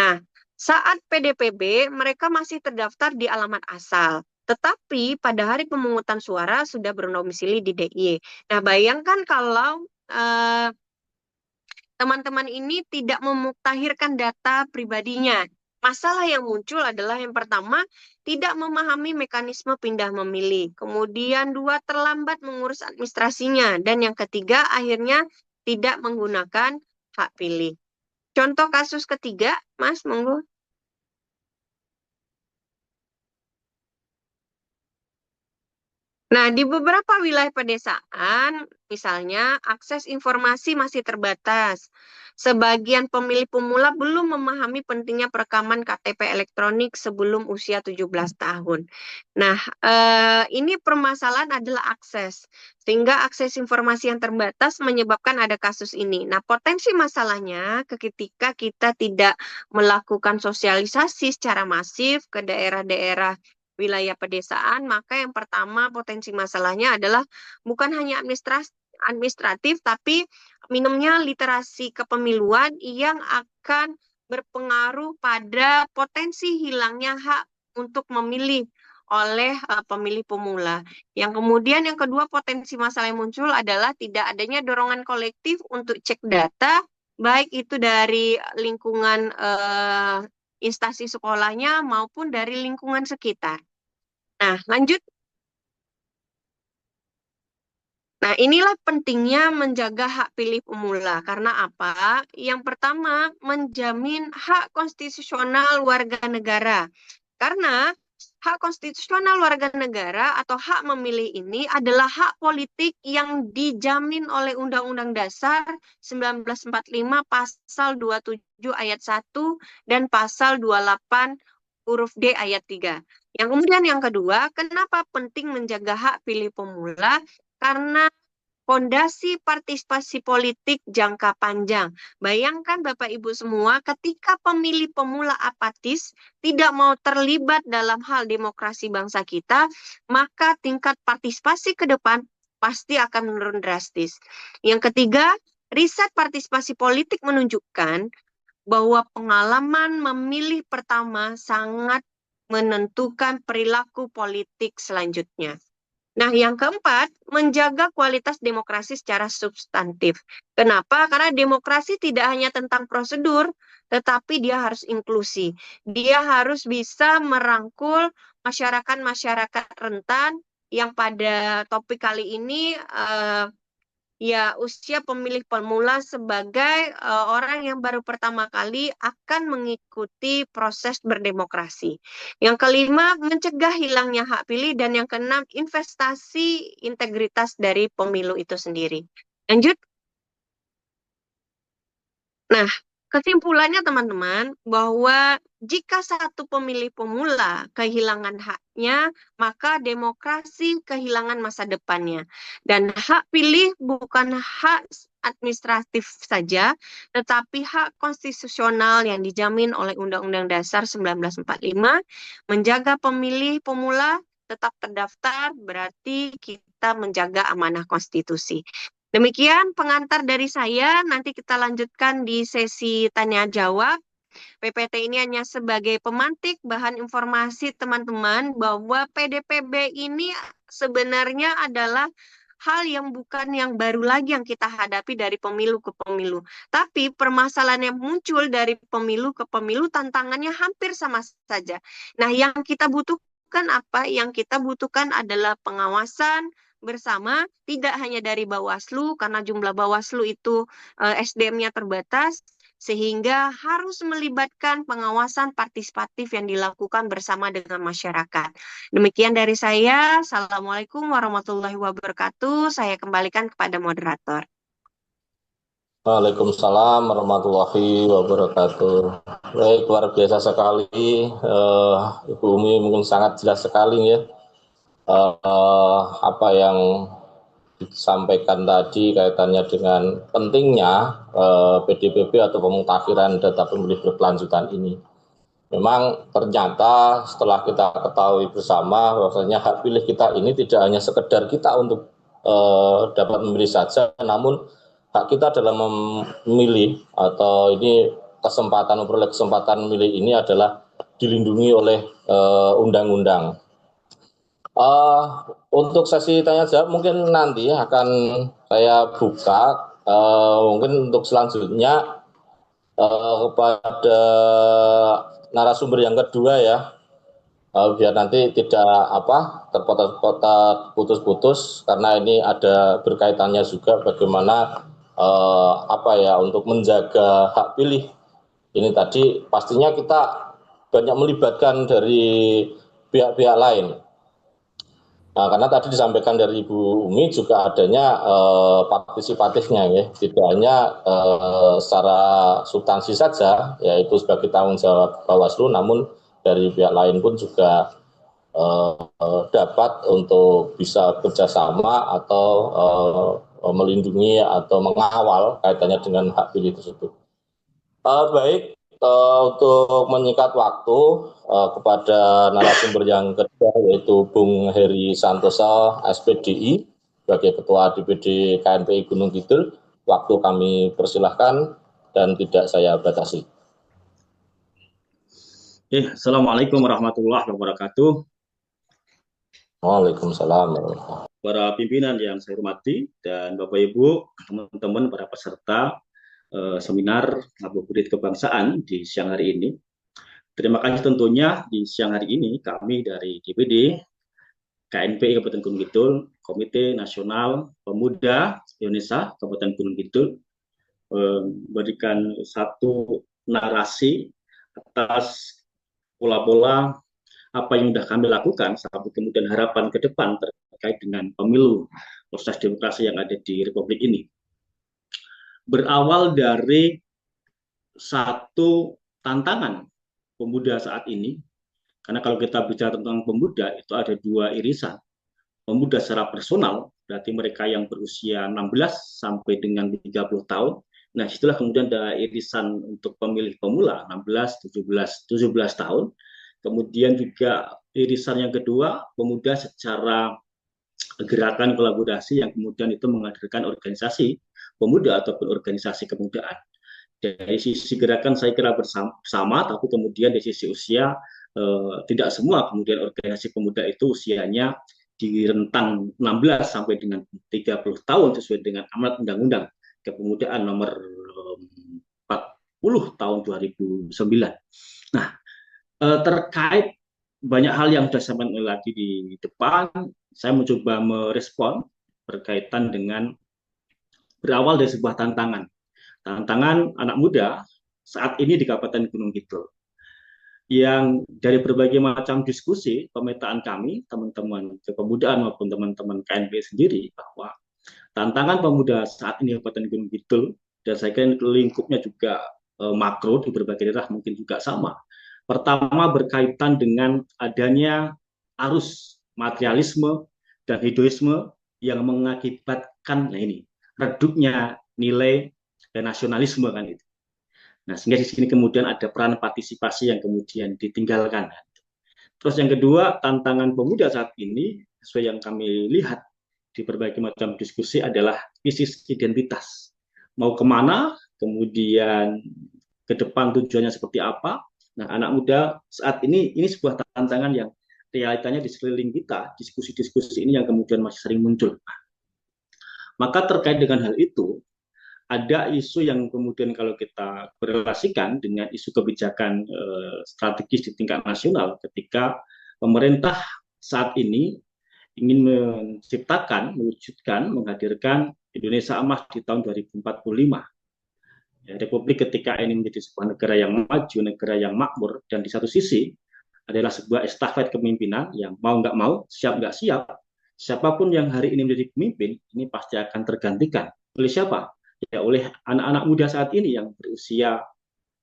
Nah, saat PDPB mereka masih terdaftar di alamat asal. Tetapi pada hari pemungutan suara sudah berdomisili di DIY. Nah, bayangkan kalau teman-teman ini tidak memutakhirkan data pribadinya. Masalah yang muncul adalah yang pertama, tidak memahami mekanisme pindah memilih. Kemudian dua, terlambat mengurus administrasinya. Dan yang ketiga, akhirnya tidak menggunakan hak pilih. Contoh kasus ketiga, Mas, monggo. Nah, di beberapa wilayah pedesaan, misalnya akses informasi masih terbatas. Sebagian pemilih pemula belum memahami pentingnya perekaman KTP elektronik sebelum usia 17 tahun. Nah, ini permasalahan adalah akses. Sehingga akses informasi yang terbatas menyebabkan ada kasus ini. Nah, potensi masalahnya ketika kita tidak melakukan sosialisasi secara masif ke daerah-daerah wilayah pedesaan, maka yang pertama potensi masalahnya adalah bukan hanya administratif, tapi minimnya literasi kepemiluan yang akan berpengaruh pada potensi hilangnya hak untuk memilih oleh pemilih pemula. Yang kemudian yang kedua potensi masalah yang muncul adalah tidak adanya dorongan kolektif untuk cek data, baik itu dari lingkungan instansi sekolahnya maupun dari lingkungan sekitar. Nah, lanjut. Nah, inilah pentingnya menjaga hak pilih pemula. Karena apa? Yang pertama, menjamin hak konstitusional warga negara. Karena hak konstitusional warga negara atau hak memilih ini adalah hak politik yang dijamin oleh Undang-Undang Dasar 1945 pasal 27 ayat 1 dan pasal 28 huruf D ayat 3. Yang kemudian yang kedua, kenapa penting menjaga hak pilih pemula? Karena fondasi partisipasi politik jangka panjang. Bayangkan Bapak Ibu semua, ketika pemilih pemula apatis tidak mau terlibat dalam hal demokrasi bangsa kita, maka tingkat partisipasi ke depan pasti akan menurun drastis. Yang ketiga, riset partisipasi politik menunjukkan bahwa pengalaman memilih pertama sangat menentukan perilaku politik selanjutnya. Nah, yang keempat, menjaga kualitas demokrasi secara substantif. Kenapa? Karena demokrasi tidak hanya tentang prosedur, tetapi dia harus inklusi. Dia harus bisa merangkul masyarakat-masyarakat rentan yang pada topik kali ini ya usia pemilih pemula sebagai orang yang baru pertama kali akan mengikuti proses berdemokrasi. Yang kelima, mencegah hilangnya hak pilih, dan yang keenam, investasi integritas dari pemilu itu sendiri. Lanjut. Nah, kesimpulannya teman-teman, bahwa jika satu pemilih pemula kehilangan haknya, maka demokrasi kehilangan masa depannya. Dan hak pilih bukan hak administratif saja, tetapi hak konstitusional yang dijamin oleh Undang-Undang Dasar 1945. Menjaga pemilih pemula tetap terdaftar, berarti kita menjaga amanah konstitusi. Demikian pengantar dari saya, nanti kita lanjutkan di sesi tanya-jawab. PPT ini hanya sebagai pemantik bahan informasi teman-teman bahwa PDPB ini sebenarnya adalah hal yang bukan yang baru lagi yang kita hadapi dari pemilu ke pemilu. Tapi permasalahan yang muncul dari pemilu ke pemilu tantangannya hampir sama saja. Nah, yang kita butuhkan apa? Yang kita butuhkan adalah pengawasan bersama, tidak hanya dari Bawaslu, karena jumlah Bawaslu itu SDM-nya terbatas, sehingga harus melibatkan pengawasan partisipatif yang dilakukan bersama dengan masyarakat. Demikian dari saya. Assalamualaikum warahmatullahi wabarakatuh. Saya kembalikan kepada moderator. Waalaikumsalam warahmatullahi wabarakatuh. Baik, luar biasa sekali. Ibu Umi mungkin sangat jelas sekali ya. Apa yang disampaikan tadi kaitannya dengan pentingnya PDPB atau pemutakhiran data pemilih berkelanjutan ini. Memang ternyata setelah kita ketahui bersama bahwasanya hak pilih kita ini tidak hanya sekedar kita untuk dapat memilih saja, namun hak kita dalam memilih atau ini memperoleh kesempatan memilih ini adalah dilindungi oleh undang-undang. Untuk sesi tanya jawab mungkin nanti akan saya buka, mungkin untuk selanjutnya kepada narasumber yang kedua ya, biar nanti tidak terpotak-potak putus-putus, karena ini ada berkaitannya juga bagaimana untuk menjaga hak pilih ini tadi. Pastinya kita banyak melibatkan dari pihak-pihak lain. karena tadi disampaikan dari Ibu Umi juga adanya partisipatifnya ya, tidak hanya secara substansi saja, yaitu sebagai tanggung jawab Bawaslu, namun dari pihak lain pun juga dapat untuk bisa kerjasama atau melindungi atau mengawal kaitannya dengan hak pilih tersebut. Baik, untuk menyingkat waktu kepada narasumber yang kedua yaitu Bung Heri Santosa SPDI sebagai Ketua DPD KNPI Gunung Kidul, waktu kami persilahkan dan tidak saya batasi. Assalamualaikum warahmatullahi wabarakatuh. Waalaikumsalam. Para pimpinan yang saya hormati dan Bapak Ibu, teman-teman para peserta seminar Ngabuburit Kebangsaan di siang hari ini. Terima kasih tentunya di siang hari ini kami dari DPD KNPI Kabupaten Gunung Kidul, Komite Nasional Pemuda Indonesia Kabupaten Gunung Kidul, memberikan satu narasi atas pola-pola apa yang sudah kami lakukan sampai kemudian harapan ke depan terkait dengan pemilu proses demokrasi yang ada di Republik ini. Berawal dari satu tantangan pemuda saat ini, karena kalau kita bicara tentang pemuda itu ada dua irisan. Pemuda secara personal, berarti mereka yang berusia 16 sampai dengan 30 tahun. Nah, itulah kemudian ada irisan untuk pemilih pemula 16, 17 tahun. Kemudian juga irisan yang kedua, pemuda secara gerakan kolaborasi yang kemudian itu menghadirkan organisasi pemuda ataupun organisasi kemudaan. Dari sisi gerakan saya kira bersama, tapi kemudian dari sisi usia tidak semua kemudian organisasi pemuda itu usianya di rentang 16 sampai dengan 30 tahun sesuai dengan amanat Undang-Undang Kepemudaan nomor 40 tahun 2009. Nah, terkait banyak hal yang sudah saya sampaikan lagi di depan, saya mencoba merespon berkaitan dengan berawal dari sebuah tantangan anak muda saat ini di Kabupaten Gunung Kidul, yang dari berbagai macam diskusi pemetaan kami, teman-teman kepemudaan maupun teman-teman KNPI sendiri, bahwa tantangan pemuda saat ini di Kabupaten Gunung Kidul, dan saya kira lingkupnya juga makro di berbagai daerah mungkin juga sama. Pertama, berkaitan dengan adanya arus materialisme dan hedonisme yang mengakibatkan redupnya nilai dan nasionalisme kan itu. Nah, sehingga di sini kemudian ada peran partisipasi yang kemudian ditinggalkan. Terus yang kedua, tantangan pemuda saat ini sesuai yang kami lihat di berbagai macam diskusi adalah krisis identitas. Mau kemana, kemudian ke depan tujuannya seperti apa. Nah, anak muda saat ini sebuah tantangan yang realitanya di sekeliling kita, diskusi-diskusi ini yang kemudian masih sering muncul. Maka terkait dengan hal itu, ada isu yang kemudian kalau kita korelasikan dengan isu kebijakan strategis di tingkat nasional ketika pemerintah saat ini ingin mewujudkan, menghadirkan Indonesia Emas di tahun 2045. Republik ketika ini menjadi sebuah negara yang maju, negara yang makmur, dan di satu sisi adalah sebuah estafet kepemimpinan yang mau nggak mau, siap nggak siap, siapapun yang hari ini menjadi pemimpin, ini pasti akan tergantikan. Oleh siapa? Ya oleh anak-anak muda saat ini yang berusia,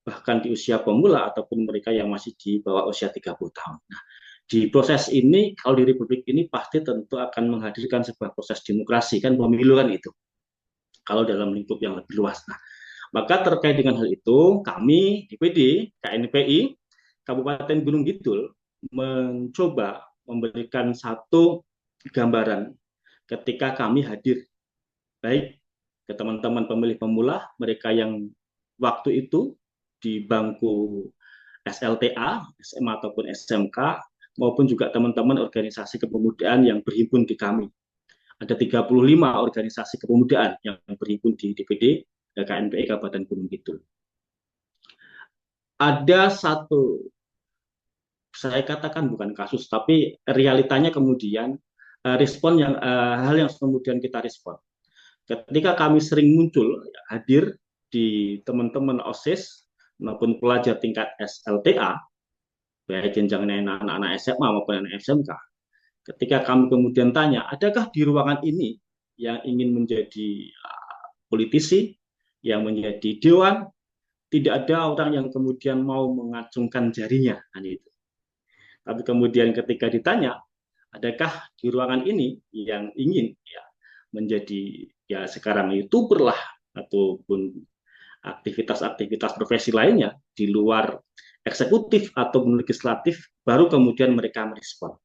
bahkan di usia pemula, ataupun mereka yang masih di bawah usia 30 tahun. Nah, di proses ini, kalau di Republik ini pasti tentu akan menghadirkan sebuah proses demokrasi, kan pemilu kan itu, kalau dalam lingkup yang lebih luas. Nah, maka terkait dengan hal itu, kami DPD KNPI Kabupaten Gunung Kidul mencoba memberikan satu gambaran ketika kami hadir, baik ke teman-teman pemilih pemula, mereka yang waktu itu di bangku SLTA, SMA ataupun SMK, maupun juga teman-teman organisasi kepemudaan yang berhimpun di kami. Ada 35 organisasi kepemudaan yang berhimpun di DPD KNPI Kabupaten Gunung Kidul. Ada satu, saya katakan bukan kasus, tapi realitanya kemudian respon yang hal yang kemudian kita respon. Ketika kami sering muncul, hadir di teman-teman OSIS maupun pelajar tingkat SLTA, baik jenjang anak-anak SMA maupun anak SMK, Ketika kami kemudian tanya, adakah di ruangan ini yang ingin menjadi politisi, yang menjadi dewan, tidak ada orang yang kemudian mau mengacungkan jarinya, kan itu. Tapi kemudian ketika ditanya, adakah di ruangan ini yang ingin ya menjadi ya sekarang YouTuber lah ataupun aktivitas-aktivitas profesi lainnya di luar eksekutif atau legislatif, baru kemudian mereka merespon.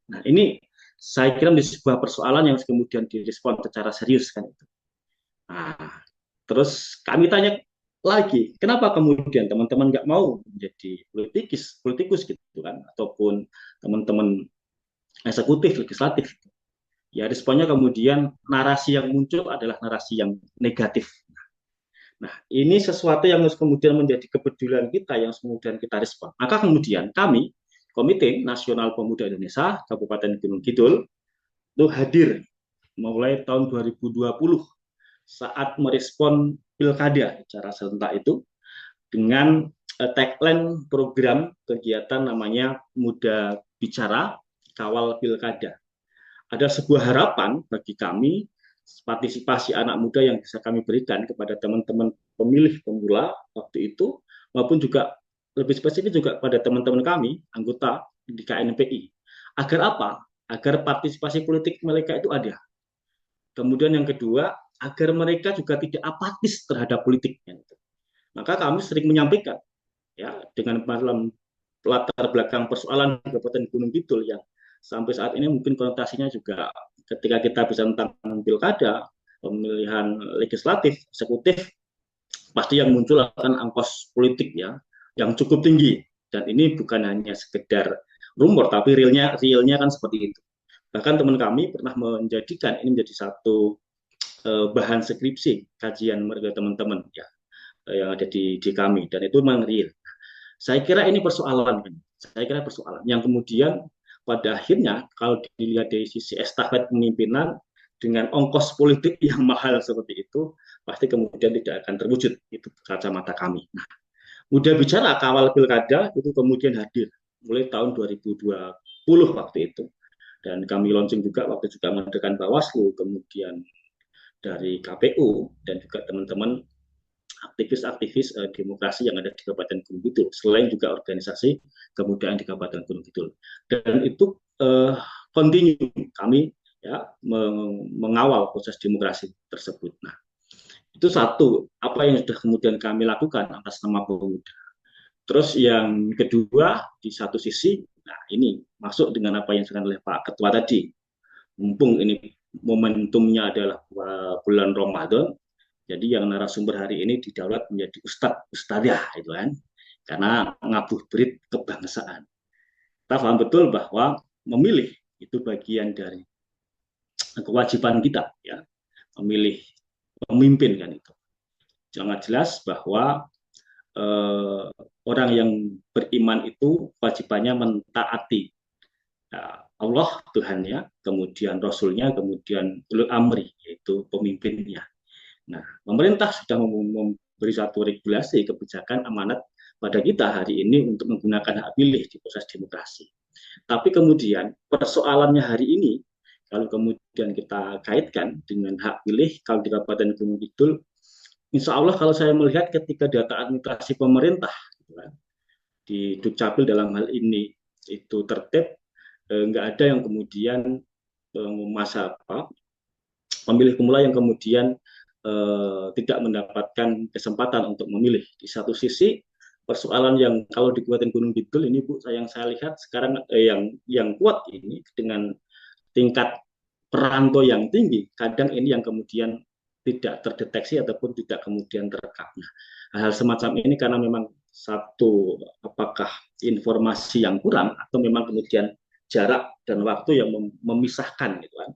Nah, ini saya kira menjadi sebuah persoalan yang kemudian direspon secara serius kan itu. Nah, terus kami tanya lagi, kenapa kemudian teman-teman nggak mau menjadi politikus gitu kan, ataupun teman-teman eksekutif, legislatif. Ya responnya kemudian narasi yang muncul adalah narasi yang negatif. Nah, ini sesuatu yang kemudian menjadi kepedulian kita yang kemudian kita respon. Maka kemudian kami, Komite Nasional Pemuda Indonesia Kabupaten Gunung Kidul, itu hadir mulai tahun 2020 saat merespon pilkada secara serentak itu dengan tagline program kegiatan namanya Muda Bicara Kawal Pilkada. Ada sebuah harapan bagi kami partisipasi anak muda yang bisa kami berikan kepada teman-teman pemilih pemula waktu itu, maupun juga lebih spesifik juga pada teman-teman kami anggota di KNPI. Agar apa? Agar partisipasi politik mereka itu ada. Kemudian yang kedua, agar mereka juga tidak apatis terhadap politik. Maka kami sering menyampaikan ya dengan latar belakang persoalan Kabupaten Gunung Kidul yang sampai saat ini mungkin konotasinya juga ketika kita bisa tentang pilkada, pemilihan legislatif, eksekutif, pasti yang muncul akan ongkos politik ya yang cukup tinggi, dan ini bukan hanya sekedar rumor tapi realnya kan seperti itu. Bahkan teman kami pernah menjadikan ini menjadi satu bahan skripsi kajian mereka teman-teman ya yang ada di kami, dan itu memang real. Saya kira ini persoalan kan. Saya kira persoalan yang kemudian pada akhirnya kalau dilihat dari sisi estafet pemimpinan dengan ongkos politik yang mahal seperti itu, pasti kemudian tidak akan terwujud. Itu kacamata kami. Nah, Muda Bicara Kawal Pilkada itu kemudian hadir mulai tahun 2020 waktu itu. Dan kami launching juga waktu juga mengadakan Bawaslu, kemudian dari KPU, dan juga teman-teman aktivis-aktivis demokrasi yang ada di Kabupaten Gunung Kidul, selain juga organisasi kebudayaan di Kabupaten Gunung Kidul. Dan itu continue kami ya mengawal proses demokrasi tersebut. Nah, itu satu apa yang sudah kemudian kami lakukan atas nama pemuda. Terus yang kedua, di satu sisi, nah ini masuk dengan apa yang disampaikan oleh Pak Ketua tadi. Mumpung ini momentumnya adalah bulan Ramadan, jadi yang narasumber hari ini didaulat menjadi ustadzah itu kan, karena ngabuburit kebangsaan. Kita paham betul bahwa memilih itu bagian dari kewajiban kita ya, memilih pemimpin kan itu. Sangat jelas bahwa orang yang beriman itu wajibannya mentaati Allah Tuhannya, kemudian Rasulnya, kemudian ulul amri yaitu pemimpinnya. Nah, pemerintah sudah memberi satu regulasi kebijakan amanat pada kita hari ini untuk menggunakan hak pilih di proses demokrasi. Tapi kemudian persoalannya hari ini, kalau kemudian kita kaitkan dengan hak pilih, kalau di Kabupaten Gunung Kidul, insya Allah kalau saya melihat ketika data administrasi pemerintah di Dukcapil dalam hal ini itu tertib, nggak ada yang kemudian masa pemilih pemula yang kemudian tidak mendapatkan kesempatan untuk memilih. Di satu sisi persoalan yang kalau di Kabupaten Gunung Kidul ini Bu, yang saya lihat sekarang yang kuat ini dengan tingkat perantau yang tinggi, kadang ini yang kemudian tidak terdeteksi ataupun tidak kemudian terekam. Nah, hal semacam ini karena memang satu apakah informasi yang kurang atau memang kemudian jarak dan waktu yang memisahkan gitu kan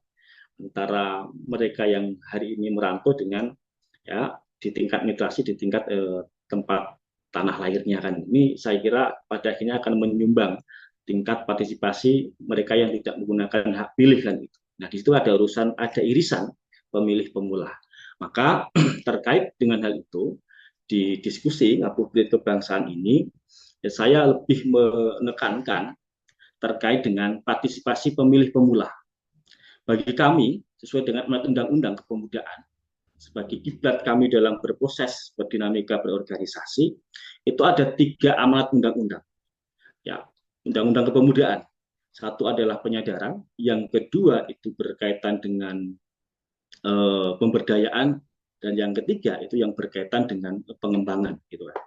antara mereka yang hari ini merantau dengan ya di tingkat migrasi, di tingkat tempat tanah lahirnya kan. Ini saya kira pada akhirnya akan menyumbang tingkat partisipasi mereka yang tidak menggunakan hak pilih kan itu. Nah, di situ ada urusan, ada irisan pemilih pemula. Maka terkait dengan hal itu di diskusi ngabuburit kebangsaan ini, ya saya lebih menekankan terkait dengan partisipasi pemilih pemula. Bagi kami, sesuai dengan undang-undang kepemudaan, sebagai kiblat kami dalam berproses berdinamika berorganisasi, itu ada 3 amanat undang-undang. Ya, undang-undang kepemudaan. Satu adalah penyadaran, yang kedua itu berkaitan dengan pemberdayaan, dan yang ketiga itu yang berkaitan dengan pengembangan, gitu kan.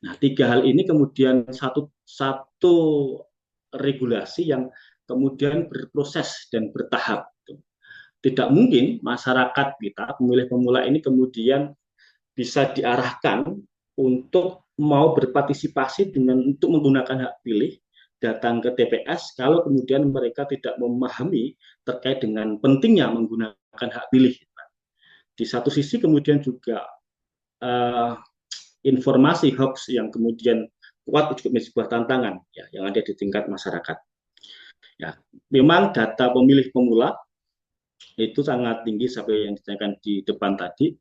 Nah, 3 hal ini kemudian satu regulasi yang kemudian berproses dan bertahap. Tidak mungkin masyarakat kita, pemilih pemula ini kemudian bisa diarahkan untuk mau berpartisipasi untuk menggunakan hak pilih, datang ke TPS, kalau kemudian mereka tidak memahami terkait dengan pentingnya menggunakan hak pilih. Di satu sisi kemudian juga informasi hoax yang kemudian kuat juga menjadi sebuah tantangan ya, yang ada di tingkat masyarakat. Ya, memang data pemilih pemula itu sangat tinggi sampai yang ditanyakan di depan tadi.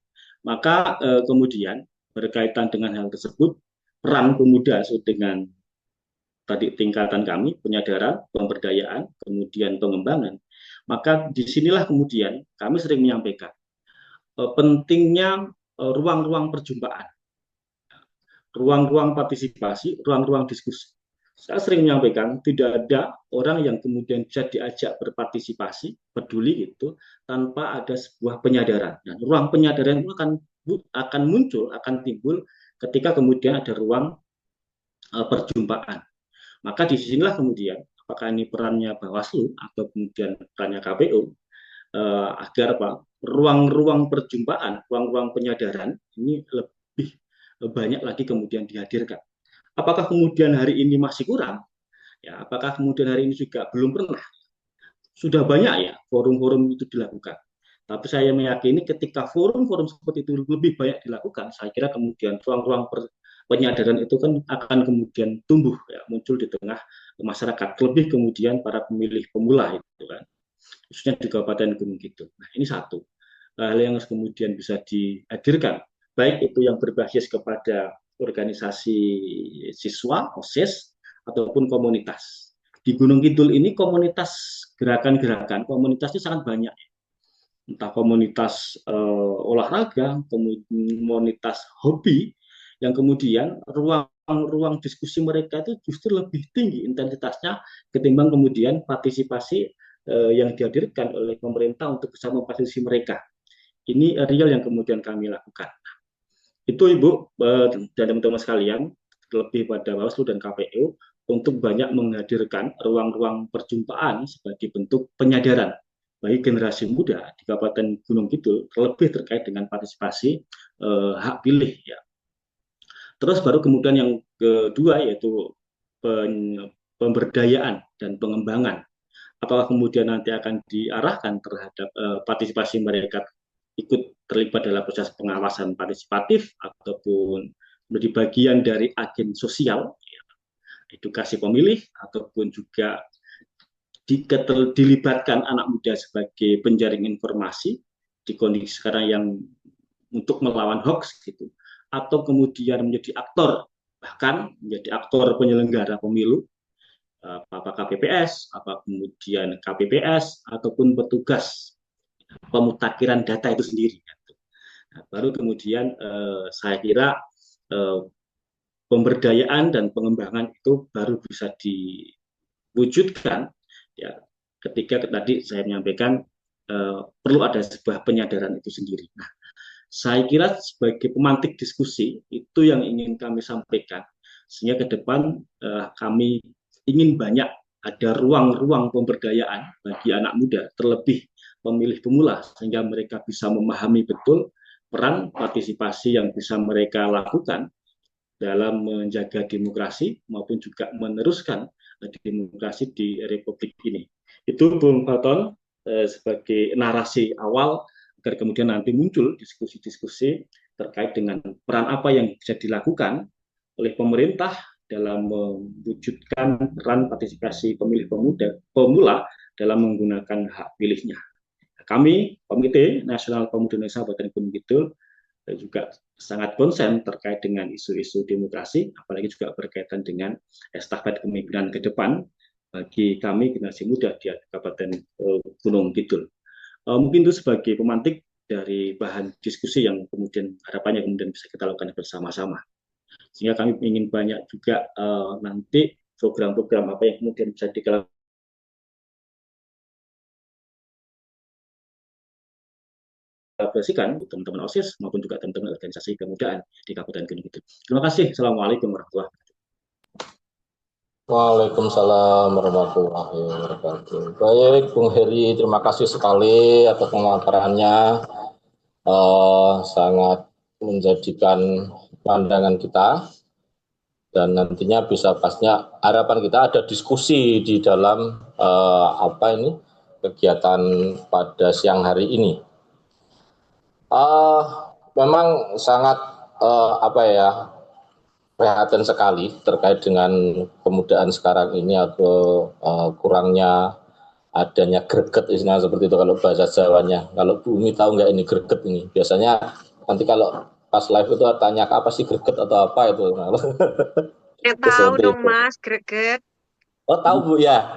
Maka kemudian berkaitan dengan hal tersebut, peran pemuda dengan tadi tingkatan kami, penyadaran, pemberdayaan, kemudian pengembangan. Maka disinilah kemudian kami sering menyampaikan pentingnya ruang-ruang perjumpaan, ruang-ruang partisipasi, ruang-ruang diskusi. Saya sering menyampaikan tidak ada orang yang kemudian bisa diajak berpartisipasi, peduli itu tanpa ada sebuah penyadaran. Dan ruang penyadaran itu akan muncul, akan timbul ketika kemudian ada ruang perjumpaan. Maka disinilah kemudian apakah ini perannya Bawaslu atau kemudian perannya KPU agar ruang-ruang perjumpaan, ruang-ruang penyadaran ini lebih banyak lagi kemudian dihadirkan. Apakah kemudian hari ini masih kurang? Ya, apakah kemudian hari ini juga belum pernah? Sudah banyak ya forum-forum itu dilakukan. Tapi saya meyakini ketika forum-forum seperti itu lebih banyak dilakukan, saya kira kemudian ruang-ruang penyadaran itu kan akan kemudian tumbuh ya, muncul di tengah masyarakat, lebih kemudian para pemilih pemula itu kan, khususnya di Kabupaten Gunung Kidul. Nah, ini satu hal yang kemudian bisa dihadirkan, baik itu yang berbasis kepada organisasi siswa, OSIS, ataupun komunitas. Di Gunung Kidul ini komunitas gerakan-gerakan, komunitasnya sangat banyak. Entah komunitas olahraga, komunitas hobi, yang kemudian ruang diskusi mereka itu justru lebih tinggi intensitasnya ketimbang kemudian partisipasi yang dihadirkan oleh pemerintah untuk bisa memfasilitasi mereka. Ini real yang kemudian kami lakukan. Itu Ibu dan teman-teman sekalian, lebih pada Bawaslu dan KPU untuk banyak menghadirkan ruang-ruang perjumpaan sebagai bentuk penyadaran bagi generasi muda di Kabupaten Gunung Kidul, terlebih terkait dengan partisipasi hak pilih ya. Terus baru kemudian yang kedua yaitu pemberdayaan dan pengembangan. Apakah kemudian nanti akan diarahkan terhadap partisipasi mereka ikut terlibat dalam proses pengawasan partisipatif ataupun menjadi bagian dari agen sosial, edukasi pemilih, ataupun juga dilibatkan anak muda sebagai penjaring informasi di kondisi sekarang yang untuk melawan hoax gitu, atau kemudian menjadi aktor, bahkan menjadi aktor penyelenggara pemilu, apa KPPS, apa kemudian KPPS, ataupun petugas pemutakhiran data itu sendiri. Nah, baru kemudian saya kira pemberdayaan dan pengembangan itu baru bisa diwujudkan ya ketika tadi saya menyampaikan perlu ada sebuah penyadaran itu sendiri. Nah, saya kira sebagai pemantik diskusi itu yang ingin kami sampaikan, sehingga ke depan kami ingin banyak ada ruang-ruang pemberdayaan bagi anak muda, terlebih pemilih pemula, sehingga mereka bisa memahami betul peran partisipasi yang bisa mereka lakukan dalam menjaga demokrasi maupun juga meneruskan demokrasi di Republik ini. Itu Bung Faton sebagai narasi awal agar kemudian nanti muncul diskusi-diskusi terkait dengan peran apa yang bisa dilakukan oleh pemerintah dalam mewujudkan peran partisipasi pemilih pemula dalam menggunakan hak pilihnya. Kami, Komite Nasional Pemuda Indonesia Kabupaten Gunung Kidul, juga sangat konsen terkait dengan isu-isu demokrasi, apalagi juga berkaitan dengan estafet kepemimpinan ke depan, bagi kami generasi muda di Kabupaten Gunung Kidul. Mungkin itu sebagai pemantik dari bahan diskusi yang kemudian harapannya kemudian bisa kita lakukan bersama-sama. Sehingga kami ingin banyak juga nanti program-program apa yang kemudian bisa dikolaborasikan teman-teman OSIS maupun juga teman-teman organisasi kemudaan di Kabupaten Gunung Kidul. Terima kasih. Assalamualaikum warahmatullahi wabarakatuh. Waalaikumsalam warahmatullahi wabarakatuh. Baik, Bung Heri, terima kasih sekali atas pemaparannya. Sangat menjadikan pandangan kita dan nantinya bisa pasnya harapan kita ada diskusi di dalam kegiatan pada siang hari ini. Memang sangat prihatin sekali terkait dengan kemudahan sekarang ini atau kurangnya adanya greget istilahnya seperti itu kalau bahasa Jawanya. Kalau Bu Umi tahu nggak ini greget ini? Biasanya nanti kalau pas live itu tanya apa sih greget atau apa itu. Tahu Seperti dong itu. Mas, greget. Oh tahu Bu ya.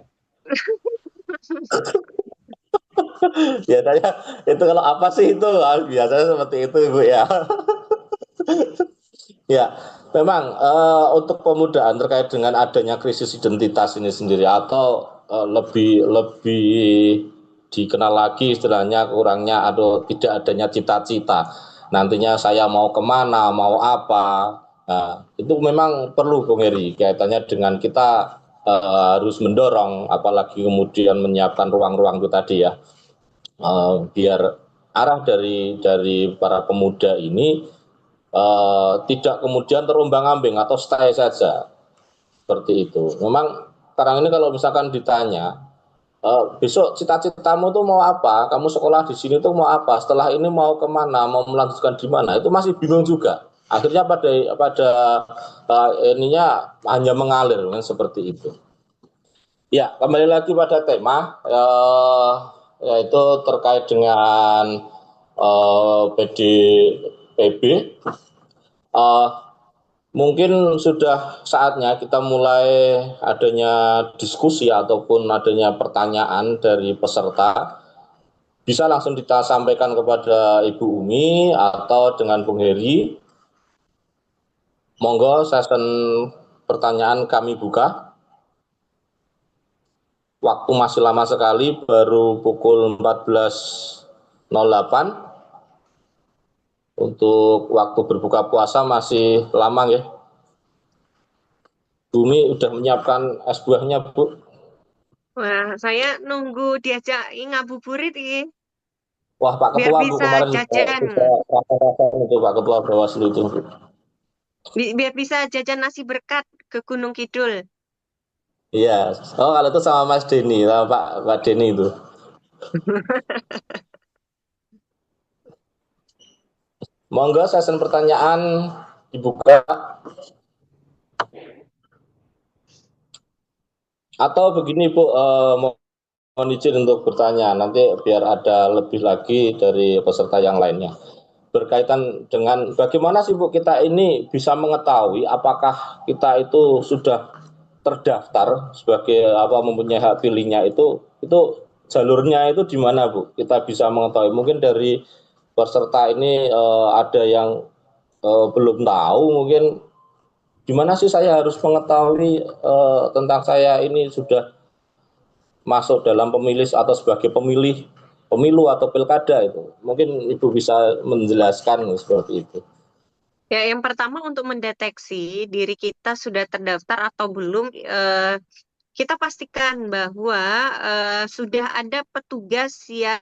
Ya tanya itu kalau apa sih itu biasanya seperti itu Bu ya. Ya, memang untuk pemudaan terkait dengan adanya krisis identitas ini sendiri atau lebih dikenal lagi istilahnya kurangnya atau tidak adanya cita-cita. Nantinya saya mau kemana, mau apa. Nah, itu memang perlu Bung Heri kaitannya dengan kita harus mendorong apalagi kemudian menyiapkan ruang-ruang itu tadi ya. Biar arah dari para pemuda ini tidak kemudian terombang-ambing atau stay saja seperti itu. Memang sekarang ini kalau misalkan ditanya besok cita-citamu tuh mau apa, kamu sekolah di sini tuh mau apa, setelah ini mau kemana, mau melanjutkan di mana, itu masih bingung juga. Akhirnya pada ininya hanya mengalir kan seperti itu. Ya, kembali lagi pada tema yaitu terkait dengan PDPB. Mungkin sudah saatnya kita mulai adanya diskusi ataupun adanya pertanyaan dari peserta. Bisa langsung kita sampaikan kepada Ibu Umi atau dengan Bung Heri. Monggo session pertanyaan kami buka. Waktu masih lama sekali, baru pukul 14.08. Untuk waktu berbuka puasa masih lama ya. Bumi udah menyiapkan es buahnya Bu. Wah, saya nunggu diajak ngabuburit ini. Wah Pak Biar Ketua Bu bisa kemarin jajan. sudah rasa-rasa itu Pak Ketua Bawaslu itu Bu. Biar bisa jajan nasi berkat ke Gunung Kidul. Iya. Oh kalau itu sama Mas Denny, sama Pak Denny itu. Monggo sesi pertanyaan dibuka. Atau begini Bu, mohon izin untuk bertanya, nanti biar ada lebih lagi dari peserta yang lainnya. Berkaitan dengan bagaimana sih Bu kita ini bisa mengetahui apakah kita itu sudah terdaftar sebagai mempunyai hak pilihnya itu jalurnya itu di mana Bu? Kita bisa mengetahui mungkin dari peserta ini ada yang belum tahu mungkin gimana sih saya harus mengetahui tentang saya ini sudah masuk dalam pemilih atau sebagai pemilu atau pilkada itu. Mungkin Ibu bisa menjelaskan seperti itu. Ya, yang pertama untuk mendeteksi diri kita sudah terdaftar atau belum, kita pastikan bahwa sudah ada petugas yang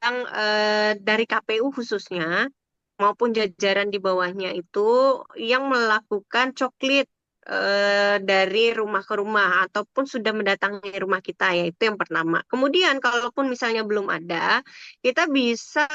dari KPU khususnya maupun jajaran di bawahnya itu yang melakukan coklit dari rumah ke rumah ataupun sudah mendatangi rumah kita, yaitu yang pertama. Kemudian kalaupun misalnya belum ada, kita bisa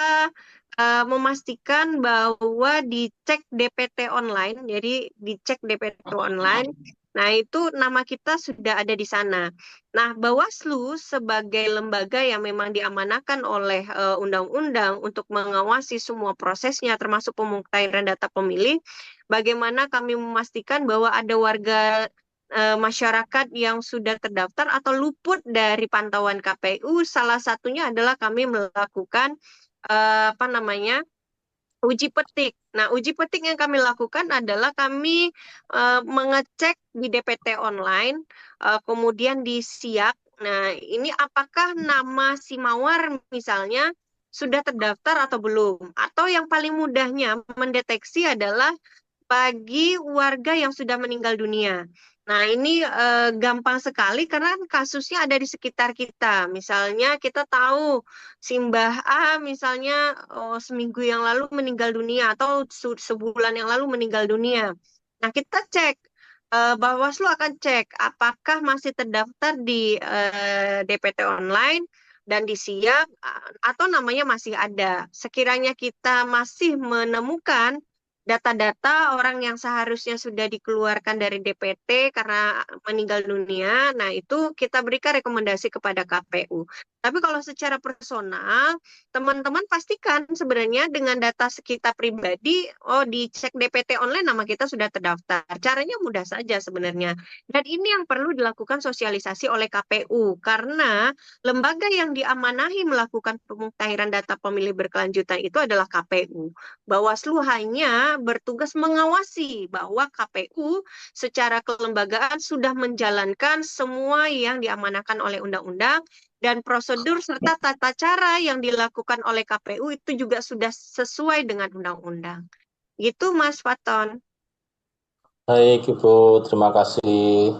memastikan bahwa dicek DPT online, jadi dicek DPT online. Nah, itu nama kita sudah ada di sana. Nah, Bawaslu sebagai lembaga yang memang diamanahkan oleh undang-undang untuk mengawasi semua prosesnya, termasuk pemutahiran data pemilih, bagaimana kami memastikan bahwa ada warga masyarakat yang sudah terdaftar atau luput dari pantauan KPU. Salah satunya adalah kami melakukan apa namanya, uji petik. Nah, uji petik yang kami lakukan adalah kami mengecek di DPT online, kemudian di Siak. Nah, ini apakah nama si Mawar misalnya sudah terdaftar atau belum? Atau yang paling mudahnya mendeteksi adalah bagi warga yang sudah meninggal dunia. Nah, ini gampang sekali karena kasusnya ada di sekitar kita. Misalnya kita tahu si Mbah A misalnya seminggu yang lalu meninggal dunia atau sebulan yang lalu meninggal dunia. Nah, kita cek, Bawaslu akan cek apakah masih terdaftar di DPT online dan di Siak atau namanya masih ada. Sekiranya kita masih menemukan data-data orang yang seharusnya sudah dikeluarkan dari DPT karena meninggal dunia, nah itu kita berikan rekomendasi kepada KPU. Tapi kalau secara personal, teman-teman pastikan sebenarnya dengan data kita pribadi, oh dicek DPT online nama kita sudah terdaftar. Caranya mudah saja sebenarnya. Dan ini yang perlu dilakukan sosialisasi oleh KPU karena lembaga yang diamanahi melakukan pemutahiran data pemilih berkelanjutan itu adalah KPU. Bawaslu hanya bertugas mengawasi bahwa KPU secara kelembagaan sudah menjalankan semua yang diamanahkan oleh undang-undang dan prosedur serta tata cara yang dilakukan oleh KPU itu juga sudah sesuai dengan undang-undang. Gitu Mas Faton. Baik Ibu, terima kasih.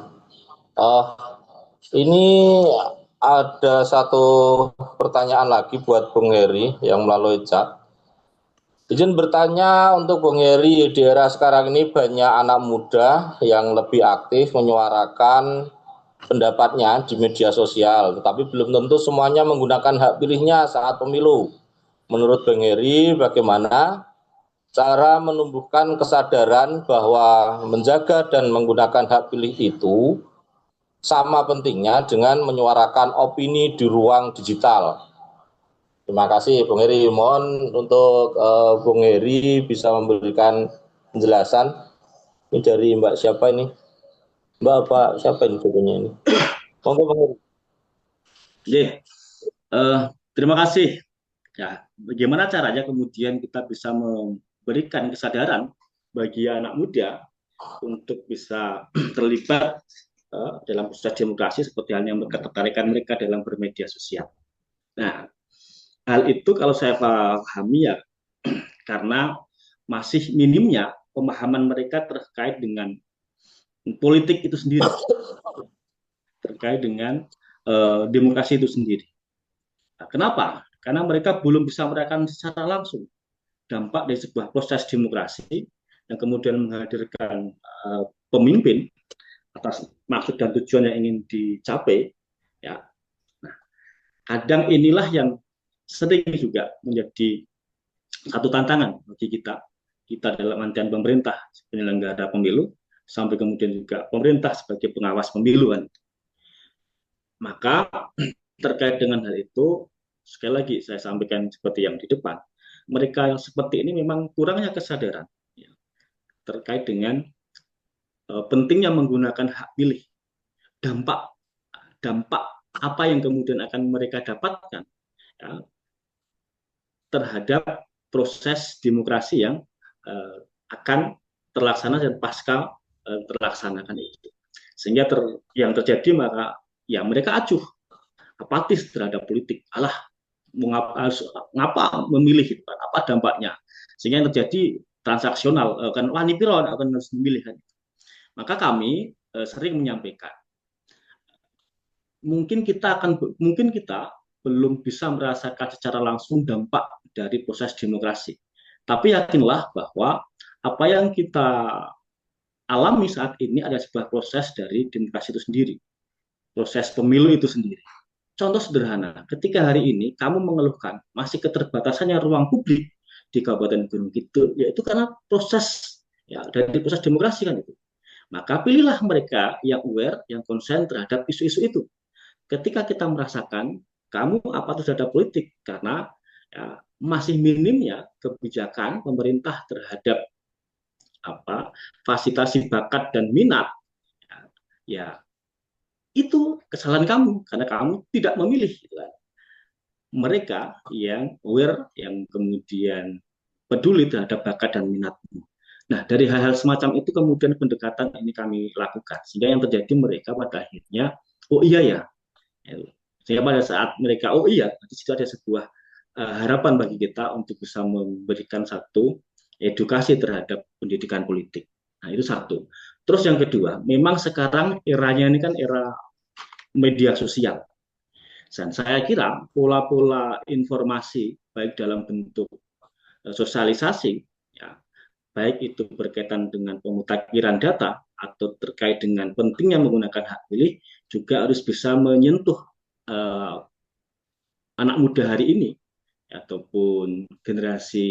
Ini ada satu pertanyaan lagi buat Bung Heri yang melalui chat. Izin bertanya untuk Bung Heri, di era sekarang ini banyak anak muda yang lebih aktif menyuarakan pendapatnya di media sosial, tetapi belum tentu semuanya menggunakan hak pilihnya saat pemilu. Menurut Bung Heri, bagaimana cara menumbuhkan kesadaran bahwa menjaga dan menggunakan hak pilih itu sama pentingnya dengan menyuarakan opini di ruang digital? Terima kasih Bung Heri. Mohon untuk Bung Heri bisa memberikan penjelasan. Ini dari Mbak siapa ini? Mbak Pak siapa ini fotonya ini? Monggo Bung Heri. Oke, terima kasih. Ya, bagaimana caranya kemudian kita bisa memberikan kesadaran bagi anak muda untuk bisa terlibat dalam proses demokrasi seperti halnya ketertarikan mereka dalam bermedia sosial. Nah, hal itu kalau saya pahami ya karena masih minimnya pemahaman mereka terkait dengan politik itu sendiri, terkait dengan demokrasi itu sendiri. Nah, kenapa? Karena mereka belum bisa merasakan secara langsung dampak dari sebuah proses demokrasi yang kemudian menghadirkan pemimpin atas maksud dan tujuan yang ingin dicapai. Ya, nah, kadang inilah yang sering juga menjadi satu tantangan bagi kita dalam artian pemerintah penyelenggara pemilu sampai kemudian juga pemerintah sebagai pengawas pemilu. Maka terkait dengan hal itu sekali lagi saya sampaikan seperti yang di depan, mereka yang seperti ini memang kurangnya kesadaran ya, terkait dengan pentingnya menggunakan hak pilih, dampak apa yang kemudian akan mereka dapatkan ya, terhadap proses demokrasi yang akan terlaksana dan pasca terlaksanakan itu. Sehingga yang terjadi maka ya mereka acuh, apatis terhadap politik. Alah, ngapa memilih itu kan? Apa dampaknya? Sehingga yang terjadi transaksional kan wah ini piro akan harus memilih kan. Maka kami sering menyampaikan mungkin kita belum bisa merasakan secara langsung dampak dari proses demokrasi. Tapi yakinlah bahwa apa yang kita alami saat ini ada sebuah proses dari demokrasi itu sendiri, proses pemilu itu sendiri. Contoh sederhana, ketika hari ini kamu mengeluhkan masih keterbatasannya ruang publik di Kabupaten Gunung Kidul, yaitu karena proses ya dari proses demokrasi kan itu. Maka pilihlah mereka yang aware, yang konsen terhadap isu-isu itu. Ketika kita merasakan kamu apa itu data politik karena ya, masih minimnya kebijakan pemerintah terhadap fasilitasi bakat dan minat ya, ya itu kesalahan kamu karena kamu tidak memilih gitu kan. Mereka yang aware, yang kemudian peduli terhadap bakat dan minatmu. Nah, dari hal-hal semacam itu kemudian pendekatan ini kami lakukan. Sehingga yang terjadi mereka pada akhirnya, oh iya ya. Sehingga pada saat mereka, oh iya, di situ ada sebuah harapan bagi kita untuk bisa memberikan satu edukasi terhadap pendidikan politik. Nah, itu satu. Terus yang kedua, memang sekarang eranya ini kan era media sosial. Dan saya kira pola-pola informasi, baik dalam bentuk sosialisasi, ya, baik itu berkaitan dengan pemutakhiran data atau terkait dengan pentingnya menggunakan hak pilih, juga harus bisa menyentuh uh, anak muda hari ini ataupun generasi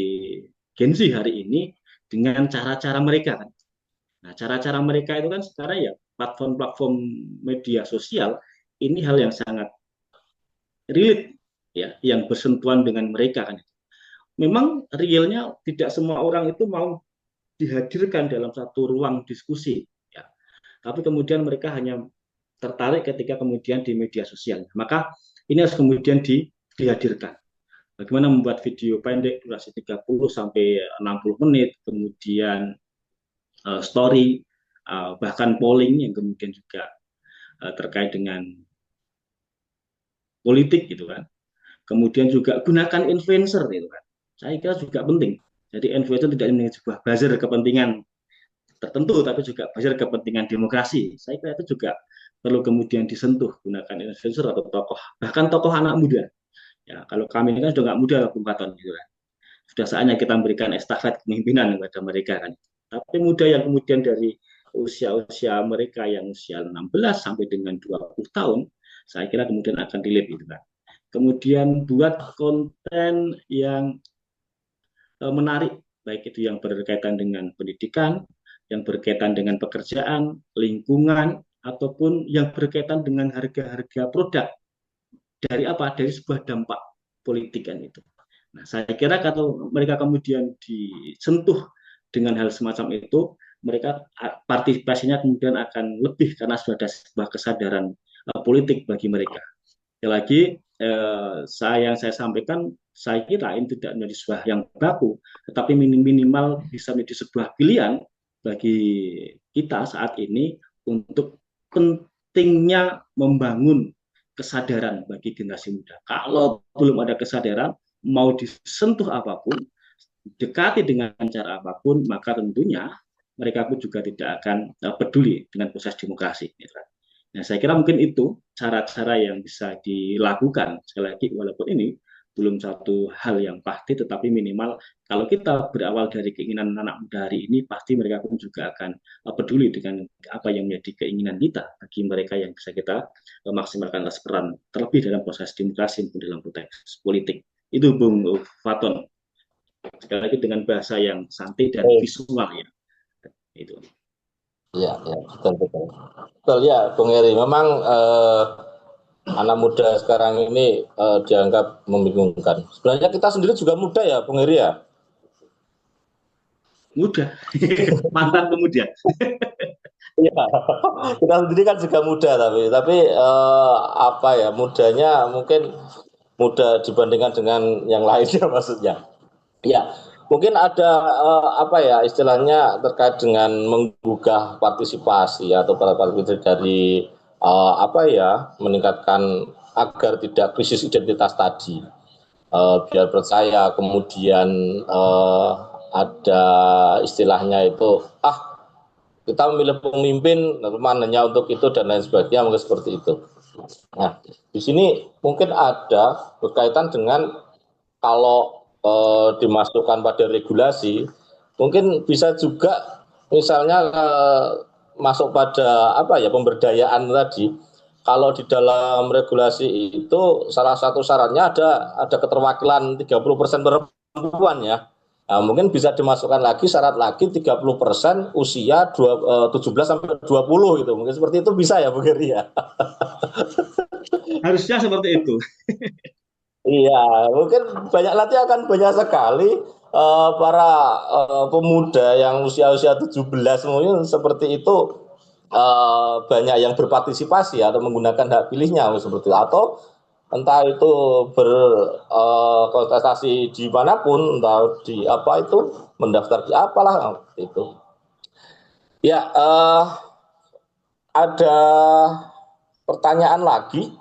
Gen Z hari ini dengan cara-cara mereka kan. Nah, cara-cara mereka itu kan sekarang ya platform-platform media sosial ini hal yang sangat relate ya, yang bersentuhan dengan mereka kan. Memang realnya tidak semua orang itu mau dihadirkan dalam satu ruang diskusi ya. Tapi kemudian mereka hanya tertarik ketika kemudian di media sosial. Maka ini harus kemudian dihadirkan. Bagaimana membuat video pendek durasi 30 sampai 60 menit, kemudian story, bahkan polling yang kemudian juga terkait dengan politik gitu kan. Kemudian juga gunakan influencer gitu kan. Saya kira juga penting. Jadi influencer tidak hanya sebuah buzzer kepentingan tertentu, tapi juga buzzer kepentingan demokrasi. Saya kira itu juga perlu kemudian disentuh, gunakan influencer atau tokoh, bahkan tokoh anak muda. Ya, kalau kami ini kan sudah nggak muda, Bung Paton, gitu kan. Sudah saatnya kita memberikan estafet kepemimpinan kepada mereka kan. Tapi muda yang kemudian dari usia-usia mereka yang usia 16 sampai dengan 20 tahun, saya kira kemudian akan relate gitu kan. Kemudian buat konten yang menarik, baik itu yang berkaitan dengan pendidikan, yang berkaitan dengan pekerjaan, lingkungan, ataupun yang berkaitan dengan harga-harga produk. Dari apa? Dari sebuah dampak politik kan itu. Nah, saya kira kalau mereka kemudian disentuh dengan hal semacam itu, mereka partisipasinya kemudian akan lebih karena sudah ada sebuah kesadaran politik bagi mereka. Sekali lagi, yang saya sampaikan, saya kira ini tidak menjadi sebuah yang baku, tetapi minimal bisa menjadi sebuah pilihan bagi kita saat ini untuk pentingnya membangun kesadaran bagi generasi muda. Kalau belum ada kesadaran, mau disentuh apapun, dekati dengan cara apapun, maka tentunya mereka pun juga tidak akan peduli dengan proses demokrasi. Nah, saya kira mungkin itu cara-cara yang bisa dilakukan. Sekali lagi, walaupun ini belum satu hal yang pasti, tetapi minimal kalau kita berawal dari keinginan anak muda hari ini, pasti mereka pun juga akan peduli dengan apa yang menjadi keinginan kita bagi mereka yang bisa kita maksimalkan atas peran terlebih dalam proses demokrasi maupun dalam konteks politik. Itu Bung Faton. Sekali lagi dengan bahasa yang santai dan visual ya. Itu. Ya, betul. Betul ya, Bung Heri. Memang anak muda sekarang ini dianggap membingungkan. Sebenarnya kita sendiri juga muda ya, Bung Heri ya? Muda, mantan pemuda. Ya, kita sendiri kan juga muda, tapi apa ya, mudanya mungkin muda dibandingkan dengan yang lainnya maksudnya. Ya, mungkin ada apa ya istilahnya terkait dengan menggugah partisipasi atau partisipasi dari apa ya meningkatkan agar tidak krisis identitas tadi, biar percaya kemudian ada istilahnya itu kita memilih pemimpin teman hanya untuk itu dan lain sebagainya, mungkin seperti itu. Nah, di sini mungkin ada berkaitan dengan kalau dimasukkan pada regulasi, mungkin bisa juga misalnya masuk pada apa ya pemberdayaan tadi. Kalau di dalam regulasi itu salah satu syaratnya ada keterwakilan 30% perempuan ya. Nah, mungkin bisa dimasukkan lagi syarat lagi 30% usia 17 sampai 20 gitu. Mungkin seperti itu bisa ya Bu Geri ya. Harusnya seperti itu. Iya, mungkin nanti akan banyak sekali para pemuda yang usia-usia 17 mungkin seperti itu banyak yang berpartisipasi atau menggunakan hak pilihnya seperti itu. Atau entah itu berkontestasi dimanapun, entah di apa itu mendaftar di apalah itu. Ya, ada pertanyaan lagi?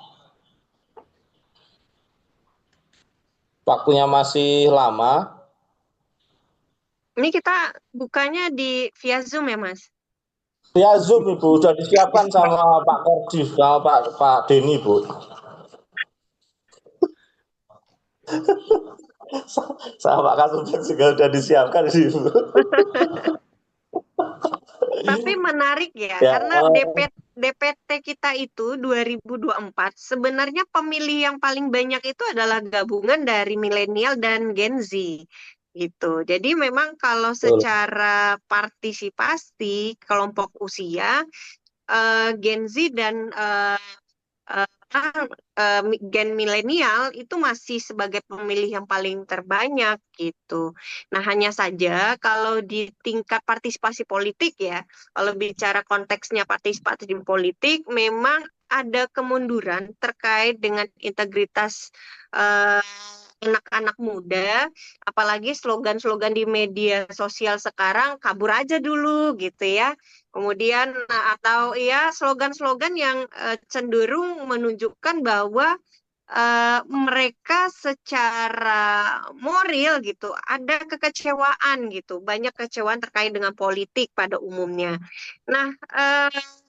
Waktunya masih lama. Ini kita bukanya di via Zoom ya, Mas? Ya Zoom Ibu, sudah disiapkan sama Pak Kordi, sama Pak Denny Bu. Sama Pak Kasubag juga sudah disiapkan Ibu. Tapi menarik ya, Ya, karena DPT kita itu 2024 sebenarnya pemilih yang paling banyak itu adalah gabungan dari milenial dan Gen Z gitu. Jadi memang kalau betul. secara partisipasi kelompok usia Gen Z dan eh, gen milenial itu masih sebagai pemilih yang paling terbanyak gitu. Nah, hanya saja kalau di tingkat partisipasi politik ya, kalau bicara konteksnya partisipasi politik, memang ada kemunduran terkait dengan integritas eh, anak-anak muda, apalagi slogan-slogan di media sosial sekarang kabur aja dulu gitu ya. Kemudian atau ya slogan-slogan yang cenderung menunjukkan bahwa mereka secara moral gitu ada kekecewaan gitu, banyak kekecewaan terkait dengan politik pada umumnya. Nah,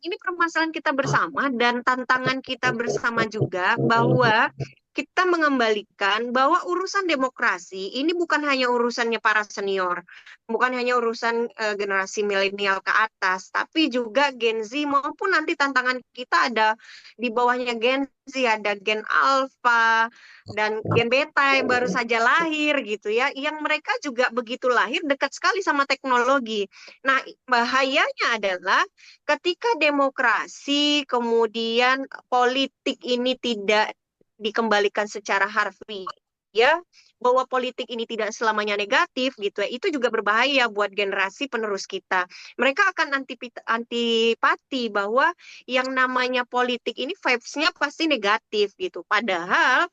ini permasalahan kita bersama dan tantangan kita bersama juga bahwa kita mengembalikan bahwa urusan demokrasi ini bukan hanya urusannya para senior, bukan hanya urusan generasi milenial ke atas, tapi juga Gen Z maupun nanti tantangan kita ada di bawahnya Gen Z, ada Gen Alpha dan Gen Beta yang baru saja lahir gitu ya, yang mereka juga begitu lahir dekat sekali sama teknologi. Nah, bahayanya adalah ketika demokrasi kemudian politik ini tidak dikembalikan secara harfiah, ya bahwa politik ini tidak selamanya negatif gitu ya, itu juga berbahaya buat generasi penerus kita. Mereka akan antipati bahwa yang namanya politik ini vibes-nya pasti negatif gitu. Padahal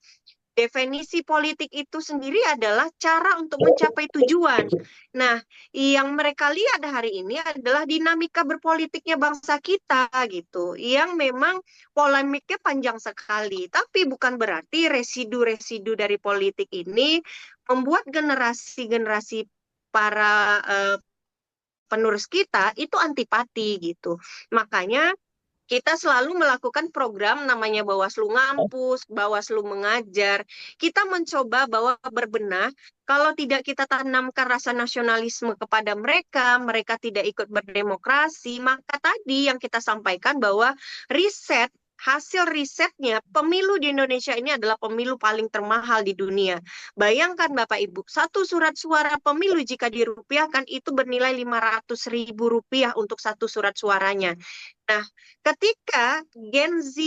definisi politik itu sendiri adalah cara untuk mencapai tujuan. Nah, yang mereka lihat hari ini adalah dinamika berpolitiknya bangsa kita gitu, yang memang polemiknya panjang sekali. Tapi bukan berarti residu-residu dari politik ini membuat generasi-generasi para penerus kita itu antipati gitu. Makanya kita selalu melakukan program namanya Bawaslu Ngampus, Bawaslu Mengajar. Kita mencoba bahwa berbenah, kalau tidak kita tanamkan rasa nasionalisme kepada mereka, mereka tidak ikut berdemokrasi, maka tadi yang kita sampaikan bahwa riset, hasil risetnya, pemilu di Indonesia ini adalah pemilu paling termahal di dunia. Bayangkan Bapak Ibu, satu surat suara pemilu jika dirupiahkan itu bernilai Rp500.000 untuk satu surat suaranya. Nah, ketika Gen Z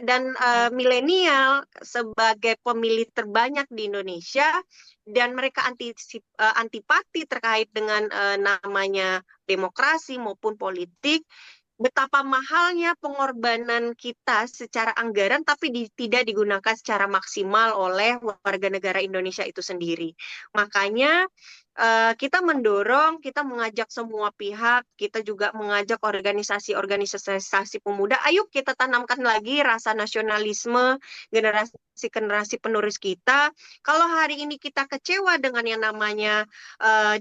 dan milenial sebagai pemilih terbanyak di Indonesia dan mereka antipati terkait dengan namanya demokrasi maupun politik, betapa mahalnya pengorbanan kita secara anggaran tapi tidak digunakan secara maksimal oleh warga negara Indonesia itu sendiri. Makanya kita mendorong, kita mengajak semua pihak, kita juga mengajak organisasi-organisasi pemuda, ayo kita tanamkan lagi rasa nasionalisme generasi penerus kita. Kalau hari ini kita kecewa dengan yang namanya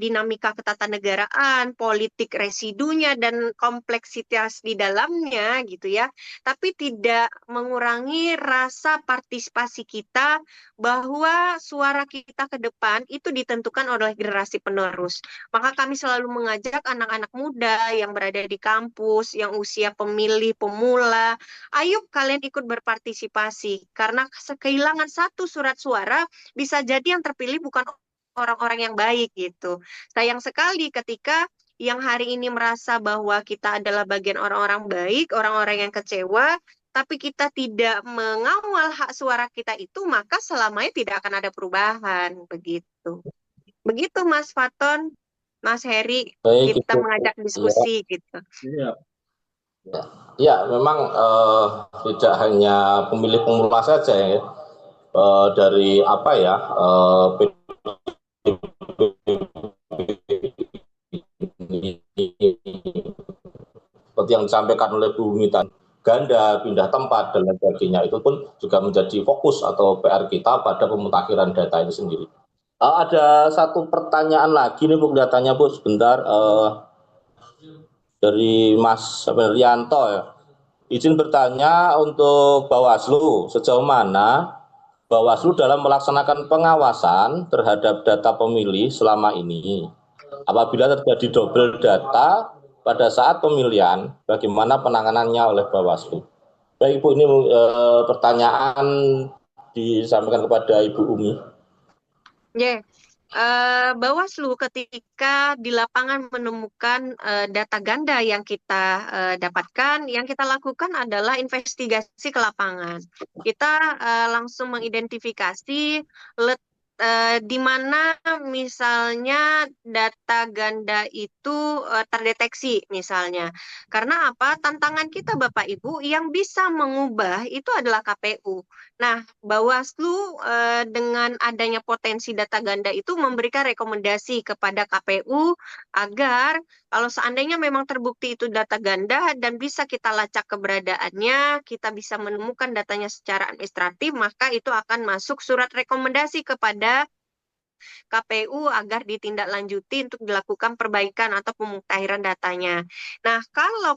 dinamika ketatanegaraan, politik residunya dan kompleksitas di dalamnya gitu ya, tapi tidak mengurangi rasa partisipasi kita bahwa suara kita ke depan itu ditentukan oleh generasi penerus. Maka kami selalu mengajak anak-anak muda yang berada di kampus, yang usia pemilih, pemula, ayo kalian ikut berpartisipasi. Karena kehilangan satu surat suara, bisa jadi yang terpilih bukan orang-orang yang baik gitu. Sayang sekali ketika yang hari ini merasa bahwa kita adalah bagian orang-orang baik, orang-orang yang kecewa, tapi kita tidak mengawal hak suara kita itu, maka selamanya tidak akan ada perubahan. Begitu. Begitu Mas Faton, Mas Heri, Baik kita Ibu. mengajak Ya, diskusi gitu. Iya. Ya, ya memang tidak hanya pemilih pemula saja ya, dari apa ya, seperti yang disampaikan oleh Bu Mita, ganda, pindah tempat, dan lain sebagainya, itu pun juga menjadi fokus atau PR kita pada pemutakhiran data ini sendiri. Ada satu pertanyaan lagi nih Bu, datanya Bu, sebentar, dari Mas Rianto ya. Izin bertanya untuk Bawaslu, sejauh mana Bawaslu dalam melaksanakan pengawasan terhadap data pemilih selama ini? Apabila terjadi double data pada saat pemilihan, bagaimana penanganannya oleh Bawaslu? Baik Ibu, ini pertanyaan disampaikan kepada Ibu Umi. Yeah. Bawaslu ketika di lapangan menemukan data ganda yang kita dapatkan, yang kita lakukan adalah investigasi ke lapangan. Kita langsung mengidentifikasi di mana misalnya data ganda itu terdeteksi misalnya. Karena apa? Tantangan kita Bapak Ibu yang bisa mengubah itu adalah KPU. Nah, Bawaslu dengan adanya potensi data ganda itu memberikan rekomendasi kepada KPU agar kalau seandainya memang terbukti itu data ganda dan bisa kita lacak keberadaannya, kita bisa menemukan datanya secara administratif, maka itu akan masuk surat rekomendasi kepada KPU agar ditindaklanjuti untuk dilakukan perbaikan atau pemutahiran datanya. Nah, kalau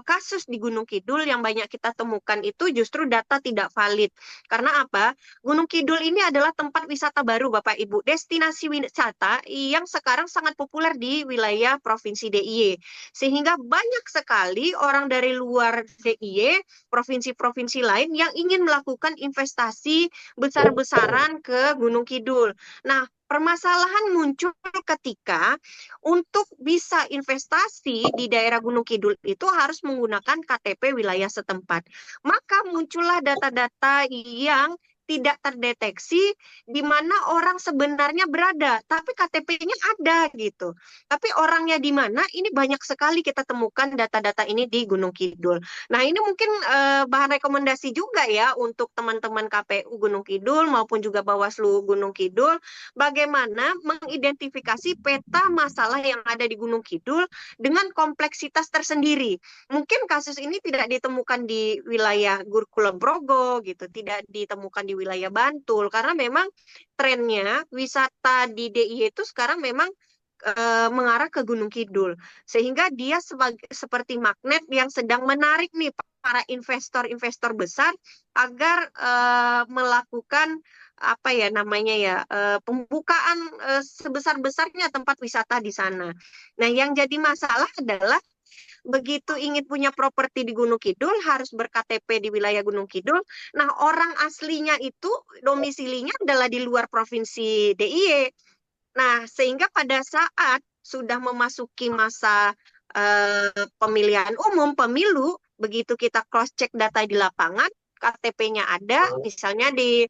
kasus di Gunung Kidul yang banyak kita temukan itu justru data tidak valid. Karena apa? Gunung Kidul ini adalah tempat wisata baru Bapak Ibu, destinasi wisata yang sekarang sangat populer di wilayah Provinsi DIY. Sehingga banyak sekali orang dari luar DIY, provinsi-provinsi lain yang ingin melakukan investasi besar-besaran ke Gunung Kidul. Nah, permasalahan muncul ketika untuk bisa investasi di daerah Gunung Kidul itu harus menggunakan KTP wilayah setempat. Maka muncullah data-data yang tidak terdeteksi di mana orang sebenarnya berada, tapi KTP-nya ada gitu. Tapi orangnya di mana? Ini banyak sekali kita temukan data-data ini di Gunung Kidul. Nah, ini mungkin bahan rekomendasi juga ya untuk teman-teman KPU Gunung Kidul maupun juga Bawaslu Gunung Kidul, bagaimana mengidentifikasi peta masalah yang ada di Gunung Kidul dengan kompleksitas tersendiri. Mungkin kasus ini tidak ditemukan di wilayah Kulon Progo gitu, tidak ditemukan di wilayah Bantul karena memang trennya wisata di DIY itu sekarang memang mengarah ke Gunung Kidul, sehingga dia seperti magnet yang sedang menarik nih para investor-investor besar agar melakukan apa ya namanya ya pembukaan sebesar-besarnya tempat wisata di sana. Nah, yang jadi masalah adalah begitu ingin punya properti di Gunung Kidul harus ber-KTP di wilayah Gunung Kidul. Nah, orang aslinya itu domisilinya adalah di luar provinsi DIY. Nah, sehingga pada saat sudah memasuki masa pemilihan umum, pemilu, begitu kita cross-check data di lapangan, KTP-nya ada, misalnya di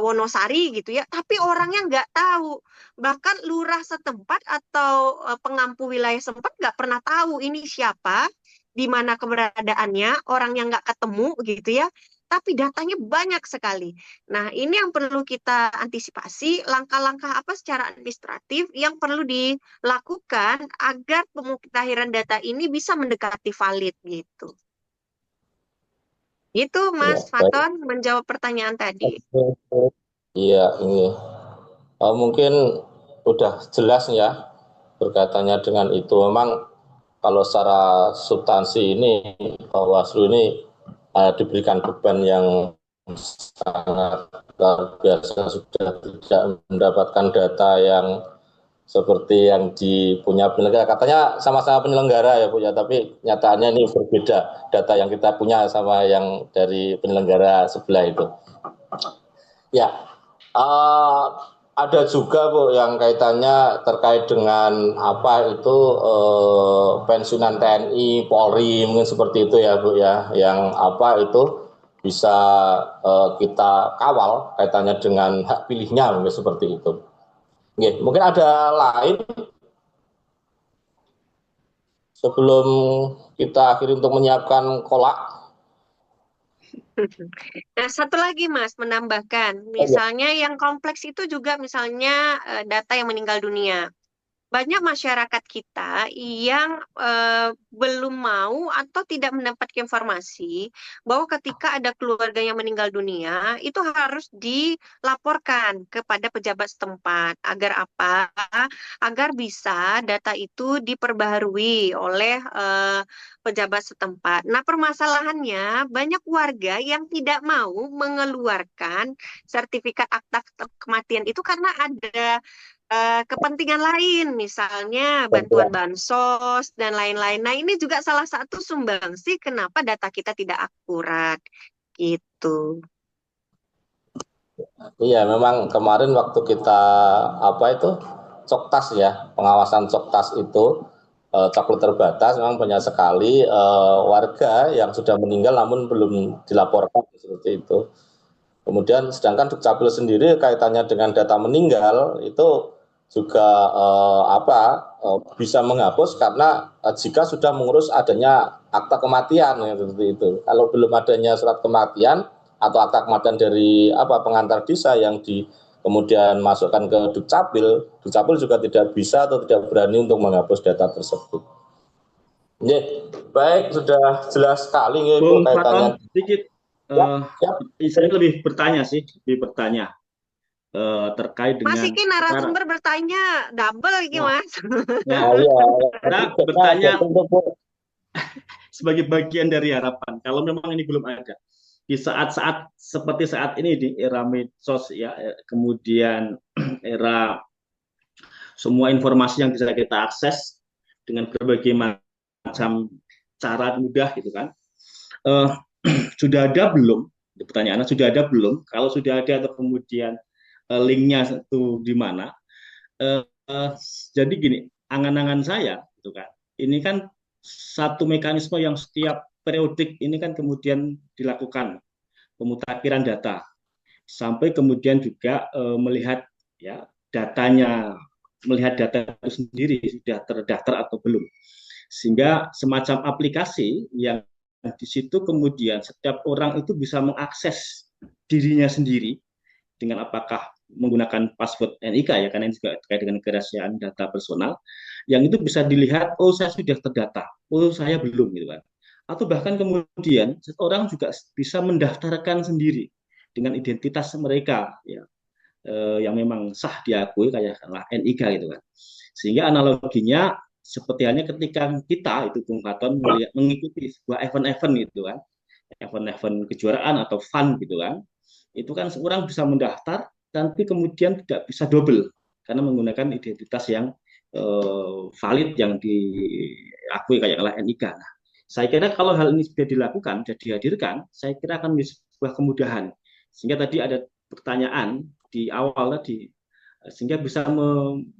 Wonosari gitu ya, tapi orangnya nggak tahu. Bahkan lurah setempat atau pengampu wilayah setempat nggak pernah tahu ini siapa, di mana keberadaannya, orang yang nggak ketemu gitu ya, tapi datanya banyak sekali. Nah, ini yang perlu kita antisipasi, langkah-langkah apa secara administratif yang perlu dilakukan agar pemutahiran data ini bisa mendekati valid gitu. Itu Ya, Mas baik. Faton menjawab pertanyaan tadi. Iya, ini mungkin udah jelas ya berkaitannya dengan itu. Memang kalau secara substansi ini Bawaslu ini diberikan beban yang sangat luar biasa, sudah tidak mendapatkan data yang seperti yang dipunya penyelenggara. Katanya sama-sama penyelenggara ya Bu ya, tapi nyataannya ini berbeda data yang kita punya sama yang dari penyelenggara sebelah itu. Ya, ada juga Bu yang kaitannya terkait dengan apa itu pensiunan TNI, Polri mungkin seperti itu ya Bu ya, yang apa itu bisa kita kawal kaitannya dengan hak pilihnya mungkin seperti itu. Oke, mungkin ada lain sebelum kita akhiri untuk menyiapkan kolak. Nah, satu lagi Mas, menambahkan, Oh, ya. misalnya yang kompleks itu juga misalnya data yang meninggal dunia. Banyak masyarakat kita yang belum mau atau tidak mendapatkan informasi bahwa ketika ada keluarga yang meninggal dunia, itu harus dilaporkan kepada pejabat setempat. Agar apa? Agar bisa data itu diperbaharui oleh pejabat setempat. Nah, permasalahannya banyak warga yang tidak mau mengeluarkan sertifikat akta kematian itu karena ada kepentingan lain, misalnya bantuan bansos dan lain-lain. Nah, ini juga salah satu sumbangsi kenapa data kita tidak akurat, gitu. Iya, memang kemarin waktu kita apa itu Coktas ya, pengawasan Coktas itu cakup terbatas, memang banyak sekali warga yang sudah meninggal namun belum dilaporkan seperti itu. Kemudian sedangkan Dukcapil sendiri kaitannya dengan data meninggal itu juga bisa menghapus karena jika sudah mengurus adanya akta kematian seperti itu. Kalau belum adanya surat kematian atau akta kematian dari pengantar desa yang kemudian masukkan ke Dukcapil, Dukcapil juga tidak bisa atau tidak berani untuk menghapus data tersebut. Ya, baik, sudah jelas sekali ya, Bu, Bung kaitannya. Faton, sedikit saya lebih bertanya terkait Mas, dengan ini narasumber bertanya double ini, Mas. Nah, kita bertanya sebagai bagian dari harapan. Kalau memang ini belum ada, di saat-saat seperti saat ini di era medsos ya, kemudian era semua informasi yang bisa kita akses dengan berbagai macam cara mudah gitu kan. Sudah ada belum? Pertanyaannya sudah ada belum? Kalau sudah ada atau kemudian linknya itu di mana? Jadi gini, angan-angan saya gitu kan. Ini kan satu mekanisme yang setiap periodik ini kan kemudian dilakukan pemutakhiran data sampai kemudian juga melihat ya datanya, melihat data itu sendiri sudah terdaftar atau belum, sehingga semacam aplikasi yang di situ kemudian setiap orang itu bisa mengakses dirinya sendiri dengan apakah menggunakan password NIK ya, karena ini juga terkait dengan kerahasiaan data personal, yang itu bisa dilihat, oh saya sudah terdata, oh saya belum gitu kan. Atau bahkan kemudian orang juga bisa mendaftarkan sendiri dengan identitas mereka ya, yang memang sah diakui kayak NIK gitu kan. Sehingga analoginya seperti halnya ketika kita itu Bung Faton mengikuti sebuah event-event gitu kan, event-event kejuaraan atau fun gitu kan, itu kan seorang bisa mendaftar tapi kemudian tidak bisa double karena menggunakan identitas yang valid yang diakui kayak NIK. Nah, saya kira kalau hal ini sudah dilakukan dan dihadirkan, saya kira akan menjadi sebuah kemudahan. Sehingga tadi ada pertanyaan di awal tadi, sehingga bisa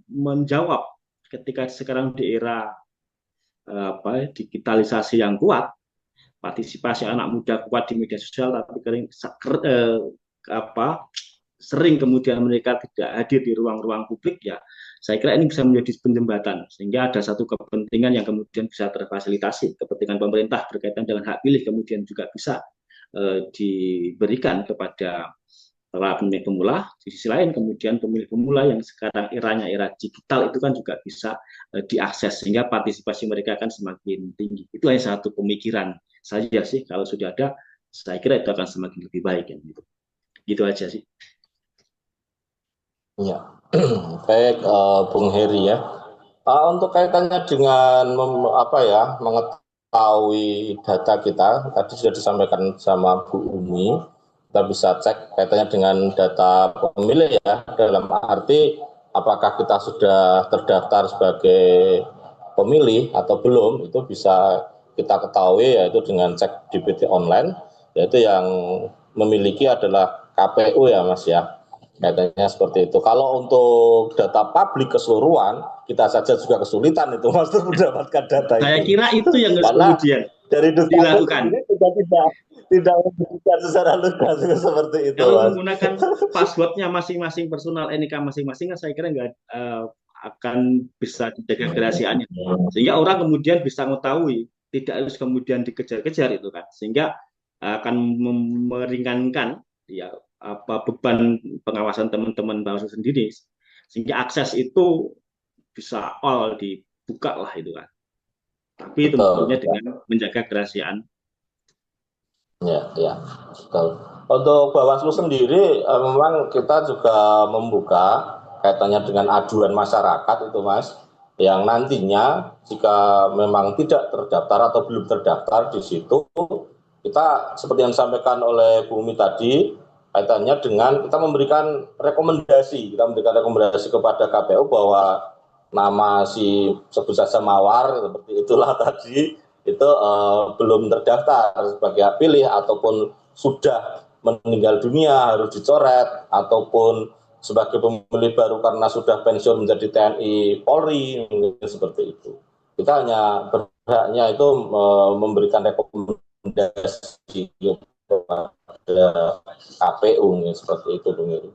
menjawab ketika sekarang di era digitalisasi yang kuat, partisipasi anak muda kuat di media sosial, tapi sering kemudian mereka tidak hadir di ruang-ruang publik ya, saya kira ini bisa menjadi penjembatan sehingga ada satu kepentingan yang kemudian bisa terfasilitasi, kepentingan pemerintah berkaitan dengan hak pilih kemudian juga bisa diberikan kepada para pemilih pemula. Di sisi lain kemudian pemilih pemula yang sekarang eranya era digital itu kan juga bisa diakses sehingga partisipasi mereka akan semakin tinggi. Itu hanya satu pemikiran saja sih, kalau sudah ada saya kira itu akan semakin lebih baik ya, gitu aja sih. Ya, baik, Bung Heri ya. Untuk kaitannya dengan mengetahui data kita, tadi sudah disampaikan sama Bu Umi, kita bisa cek kaitannya dengan data pemilih ya, dalam arti apakah kita sudah terdaftar sebagai pemilih atau belum, itu bisa kita ketahui yaitu dengan cek DPT online, yaitu yang memiliki adalah KPU ya Mas ya. Katanya seperti itu. Kalau untuk data publik keseluruhan, kita saja juga kesulitan itu Mas untuk mendapatkan data itu. Saya kira itu yang kemudian dari dilakukan. Tidak memberikan secara lugas seperti itu. Kalau Mas, menggunakan passwordnya masing-masing personal NIK masing-masing, saya kira nggak akan bisa dijaga kerahasiaannya. Sehingga orang kemudian bisa mengetahui, tidak harus kemudian dikejar-kejar itu kan. Sehingga akan meringankan ya beban pengawasan teman-teman bawaslu sendiri. Sehingga akses itu bisa all dibuka lah itu kan. Tapi tentunya dengan menjaga kerahasiaan. Ya, betul. Untuk Bawaslu sendiri, memang kita juga membuka kaitannya dengan aduan masyarakat itu, Mas, yang nantinya jika memang tidak terdaftar atau belum terdaftar di situ, kita seperti yang disampaikan oleh Bu Umi tadi, kaitannya dengan kita memberikan rekomendasi kepada KPU bahwa nama si sebut saja Mawar seperti itulah tadi itu belum terdaftar sebagai hak pilih ataupun sudah meninggal dunia harus dicoret ataupun sebagai pemilih baru karena sudah pensiun menjadi TNI Polri seperti itu. Kita hanya berhaknya itu memberikan rekomendasi kepada KPU seperti itu, Bung Eri.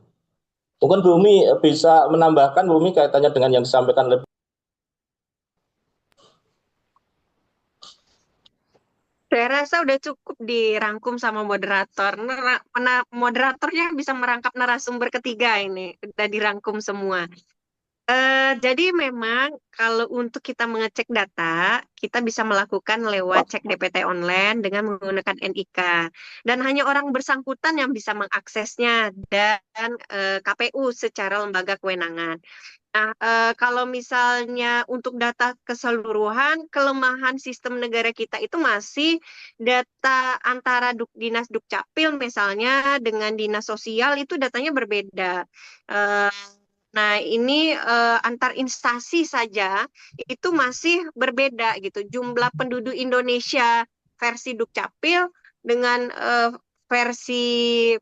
Mungkin Bu Umi bisa menambahkan, Bu Umi, kaitannya dengan yang disampaikan oleh Saya rasa udah cukup dirangkum sama moderator. Moderatornya bisa merangkap narasumber ketiga ini. Udah dirangkum semua. Jadi memang kalau untuk kita mengecek data, kita bisa melakukan lewat cek DPT online dengan menggunakan NIK. Dan hanya orang bersangkutan yang bisa mengaksesnya dan KPU secara lembaga kewenangan. Nah, kalau misalnya untuk data keseluruhan, kelemahan sistem negara kita itu masih data antara Dinas Dukcapil misalnya dengan Dinas Sosial itu datanya berbeda. Nah, ini antar instansi saja itu masih berbeda gitu. Jumlah penduduk Indonesia versi Dukcapil dengan versi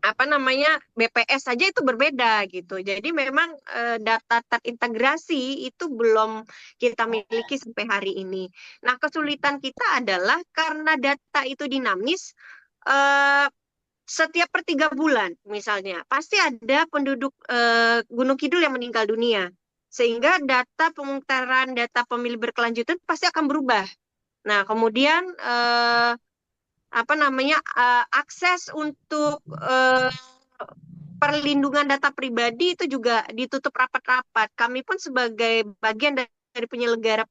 BPS saja itu berbeda gitu. Jadi memang data terintegrasi itu belum kita miliki sampai hari ini. Nah, kesulitan kita adalah karena data itu dinamis, setiap per 3 bulan misalnya pasti ada penduduk Gunung Kidul yang meninggal dunia, sehingga data pemutaran data pemilih berkelanjutan pasti akan berubah. Nah, kemudian akses untuk perlindungan data pribadi itu juga ditutup rapat-rapat. Kami pun sebagai bagian dari penyelenggara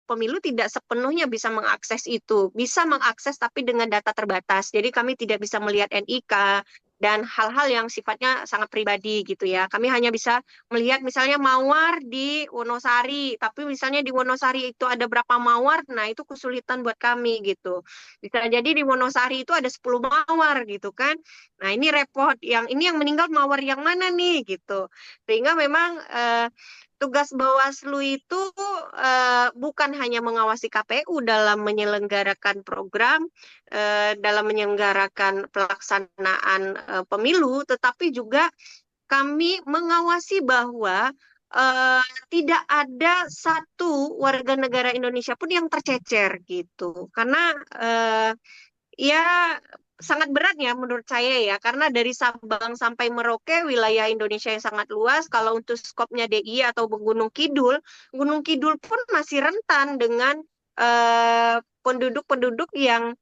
pemilu tidak sepenuhnya bisa mengakses itu. Bisa mengakses tapi dengan data terbatas. Jadi kami tidak bisa melihat NIK dan hal-hal yang sifatnya sangat pribadi gitu ya. Kami hanya bisa melihat misalnya mawar di Wonosari, tapi misalnya di Wonosari itu ada berapa mawar, nah itu kesulitan buat kami gitu. Bisa jadi di Wonosari itu ada 10 mawar gitu kan. Nah, ini repot. Ini yang meninggal mawar yang mana nih gitu. Sehingga memang tugas Bawaslu itu bukan hanya mengawasi KPU dalam menyelenggarakan program, dalam menyelenggarakan pelaksanaan pemilu, tetapi juga kami mengawasi bahwa tidak ada satu warga negara Indonesia pun yang tercecer gitu. Karena ya sangat berat ya menurut saya ya, karena dari Sabang sampai Merauke wilayah Indonesia yang sangat luas. Kalau untuk skopnya DIY atau Gunung Kidul pun masih rentan dengan penduduk-penduduk yang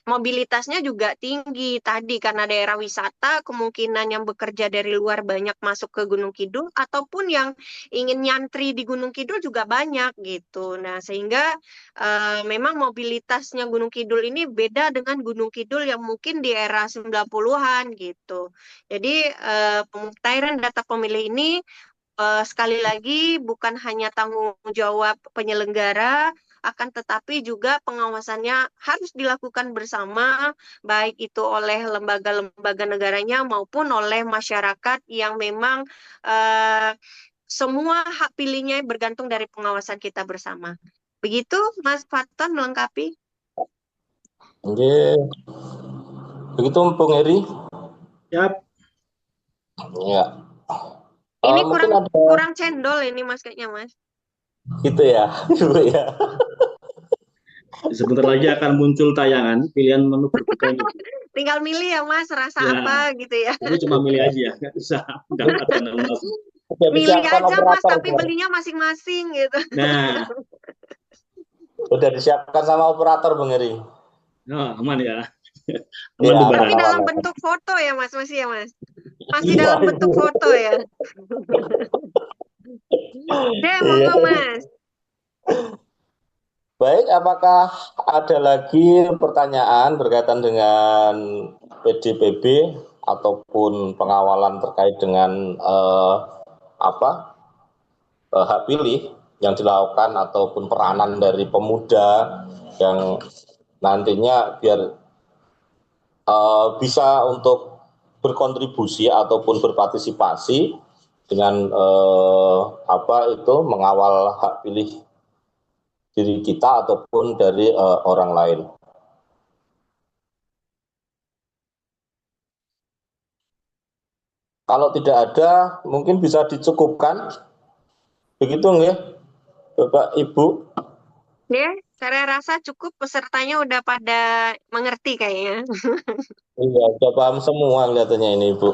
mobilitasnya juga tinggi tadi karena daerah wisata, kemungkinan yang bekerja dari luar banyak masuk ke Gunung Kidul ataupun yang ingin nyantri di Gunung Kidul juga banyak gitu. Nah, sehingga memang mobilitasnya Gunung Kidul ini beda dengan Gunung Kidul yang mungkin di era 90-an gitu. Jadi pemutahiran data pemilih ini sekali lagi bukan hanya tanggung jawab penyelenggara, akan tetapi juga pengawasannya harus dilakukan bersama, baik itu oleh lembaga-lembaga negaranya maupun oleh masyarakat yang memang semua hak pilihnya bergantung dari pengawasan kita bersama. Begitu, Mas Faton melengkapi. Oke. Begitu, Bung Heri? Yap. Ya. Ini kurang cendol ini Mas kayaknya, Mas. Gitu ya. Ya. Sebentar lagi akan muncul tayangan pilihan menu berbuka ini. Tinggal milih ya Mas, rasa apa gitu ya. Tapi cuma milih aja, nggak usah mendapatkan langsung. Sudah milih disiapkan aja Mas, operator. tapi belinya masing-masing gitu. Nah, Sudah disiapkan sama operator, Bang Heri. aman ya. Iya, Aman tuh Tapi barang. dalam aman. bentuk foto ya Mas, masih ya Mas? Masih Iya, dalam bentuk iya. foto ya? Deh, Iya. monggo Mas. Baik, apakah ada lagi pertanyaan berkaitan dengan PDPB ataupun pengawalan terkait dengan hak pilih yang dilakukan ataupun peranan dari pemuda yang nantinya biar bisa untuk berkontribusi ataupun berpartisipasi dengan mengawal hak pilih diri kita ataupun dari orang lain. Kalau tidak ada, mungkin bisa dicukupkan. Begitu nggih, Bapak Ibu? Ya, saya rasa cukup, pesertanya udah pada mengerti kayaknya. Iya, sudah paham semua kelihatannya ini, Ibu.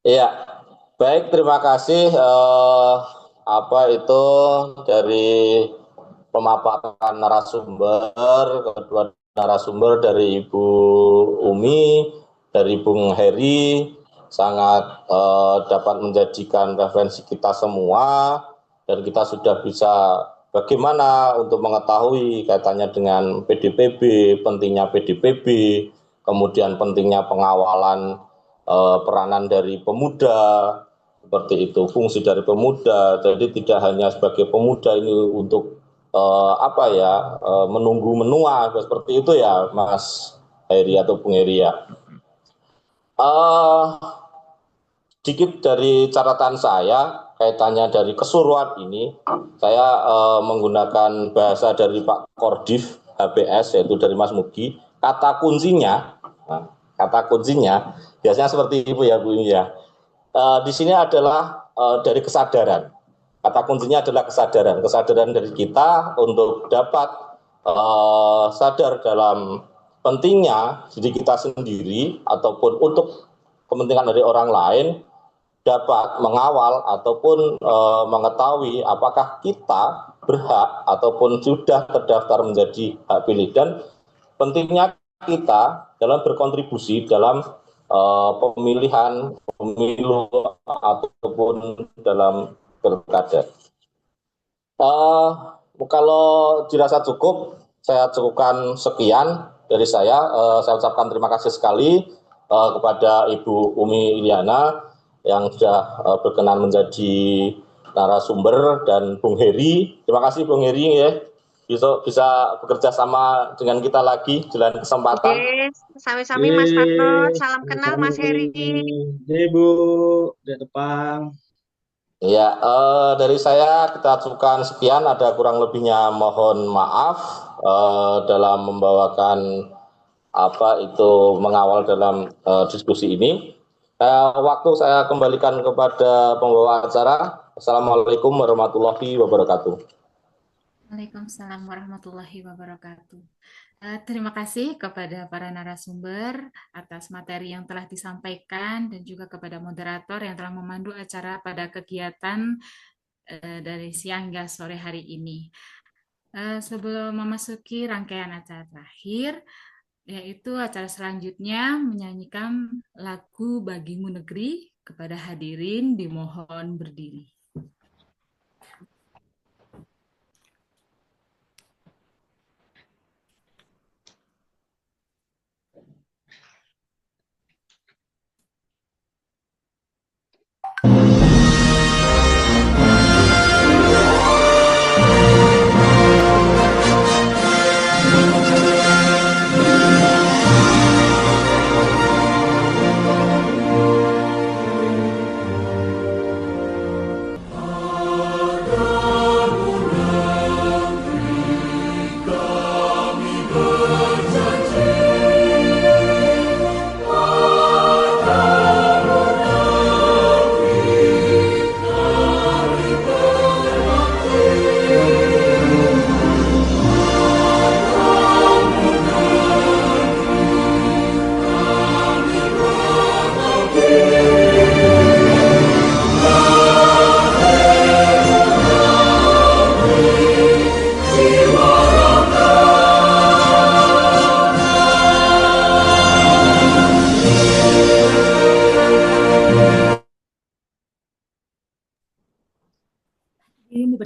Iya, baik, terima kasih dari pemaparan narasumber, kedua narasumber dari Ibu Umi, dari Bung Heri, sangat dapat menjadikan referensi kita semua, dan kita sudah bisa bagaimana untuk mengetahui kaitannya dengan PDPB, pentingnya PDPB, kemudian pentingnya pengawalan peranan dari pemuda, seperti itu, fungsi dari pemuda. Jadi tidak hanya sebagai pemuda ini untuk menunggu menua seperti itu ya, Mas Heri atau Bung Heri ya. Sedikit dari catatan saya kaitannya dari keseluruhan ini, saya menggunakan bahasa dari Pak Kordif HBS, yaitu dari Mas Mugi. Kata kuncinya biasanya seperti itu ya Bu ya. Di sini adalah dari kesadaran. Kata kuncinya adalah kesadaran dari kita untuk dapat sadar dalam pentingnya diri kita sendiri ataupun untuk kepentingan dari orang lain, dapat mengawal ataupun mengetahui apakah kita berhak ataupun sudah terdaftar menjadi hak pilih, dan pentingnya kita dalam berkontribusi dalam pemilihan pemilu ataupun dalam pilkada. Kalau dirasa cukup, saya cukupkan sekian dari saya. Saya ucapkan terima kasih sekali kepada Ibu Umi Iliana yang sudah berkenan menjadi narasumber, dan Bung Heri. Terima kasih Bung Heri ya. Bisa bekerja sama dengan kita lagi di lain kesempatan. Oke, sami-sami Mas Fatno. Salam kenal Mas Heri. Bu, dari depan. Ya, dari saya kita cukupkan sekian. Ada kurang lebihnya mohon maaf dalam membawakan mengawal dalam diskusi ini. Waktu saya kembalikan kepada pembawa acara. Assalamualaikum warahmatullahi wabarakatuh. Waalaikumsalam warahmatullahi wabarakatuh. Terima kasih kepada para narasumber atas materi yang telah disampaikan, dan juga kepada moderator yang telah memandu acara pada kegiatan dari siang hingga sore hari ini. Sebelum memasuki rangkaian acara terakhir, yaitu acara selanjutnya menyanyikan lagu Bagimu Negeri, kepada hadirin dimohon berdiri.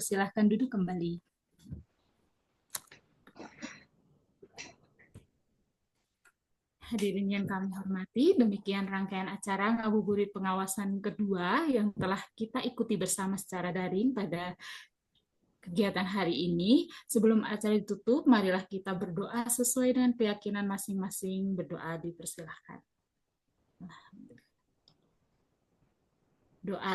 dipersilahkan duduk kembali. Hadirin yang kami hormati, demikian rangkaian acara ngabuburit pengawasan kedua yang telah kita ikuti bersama secara daring pada kegiatan hari ini. Sebelum acara ditutup, marilah kita berdoa sesuai dengan keyakinan masing-masing. Berdoa dipersilahkan. Doa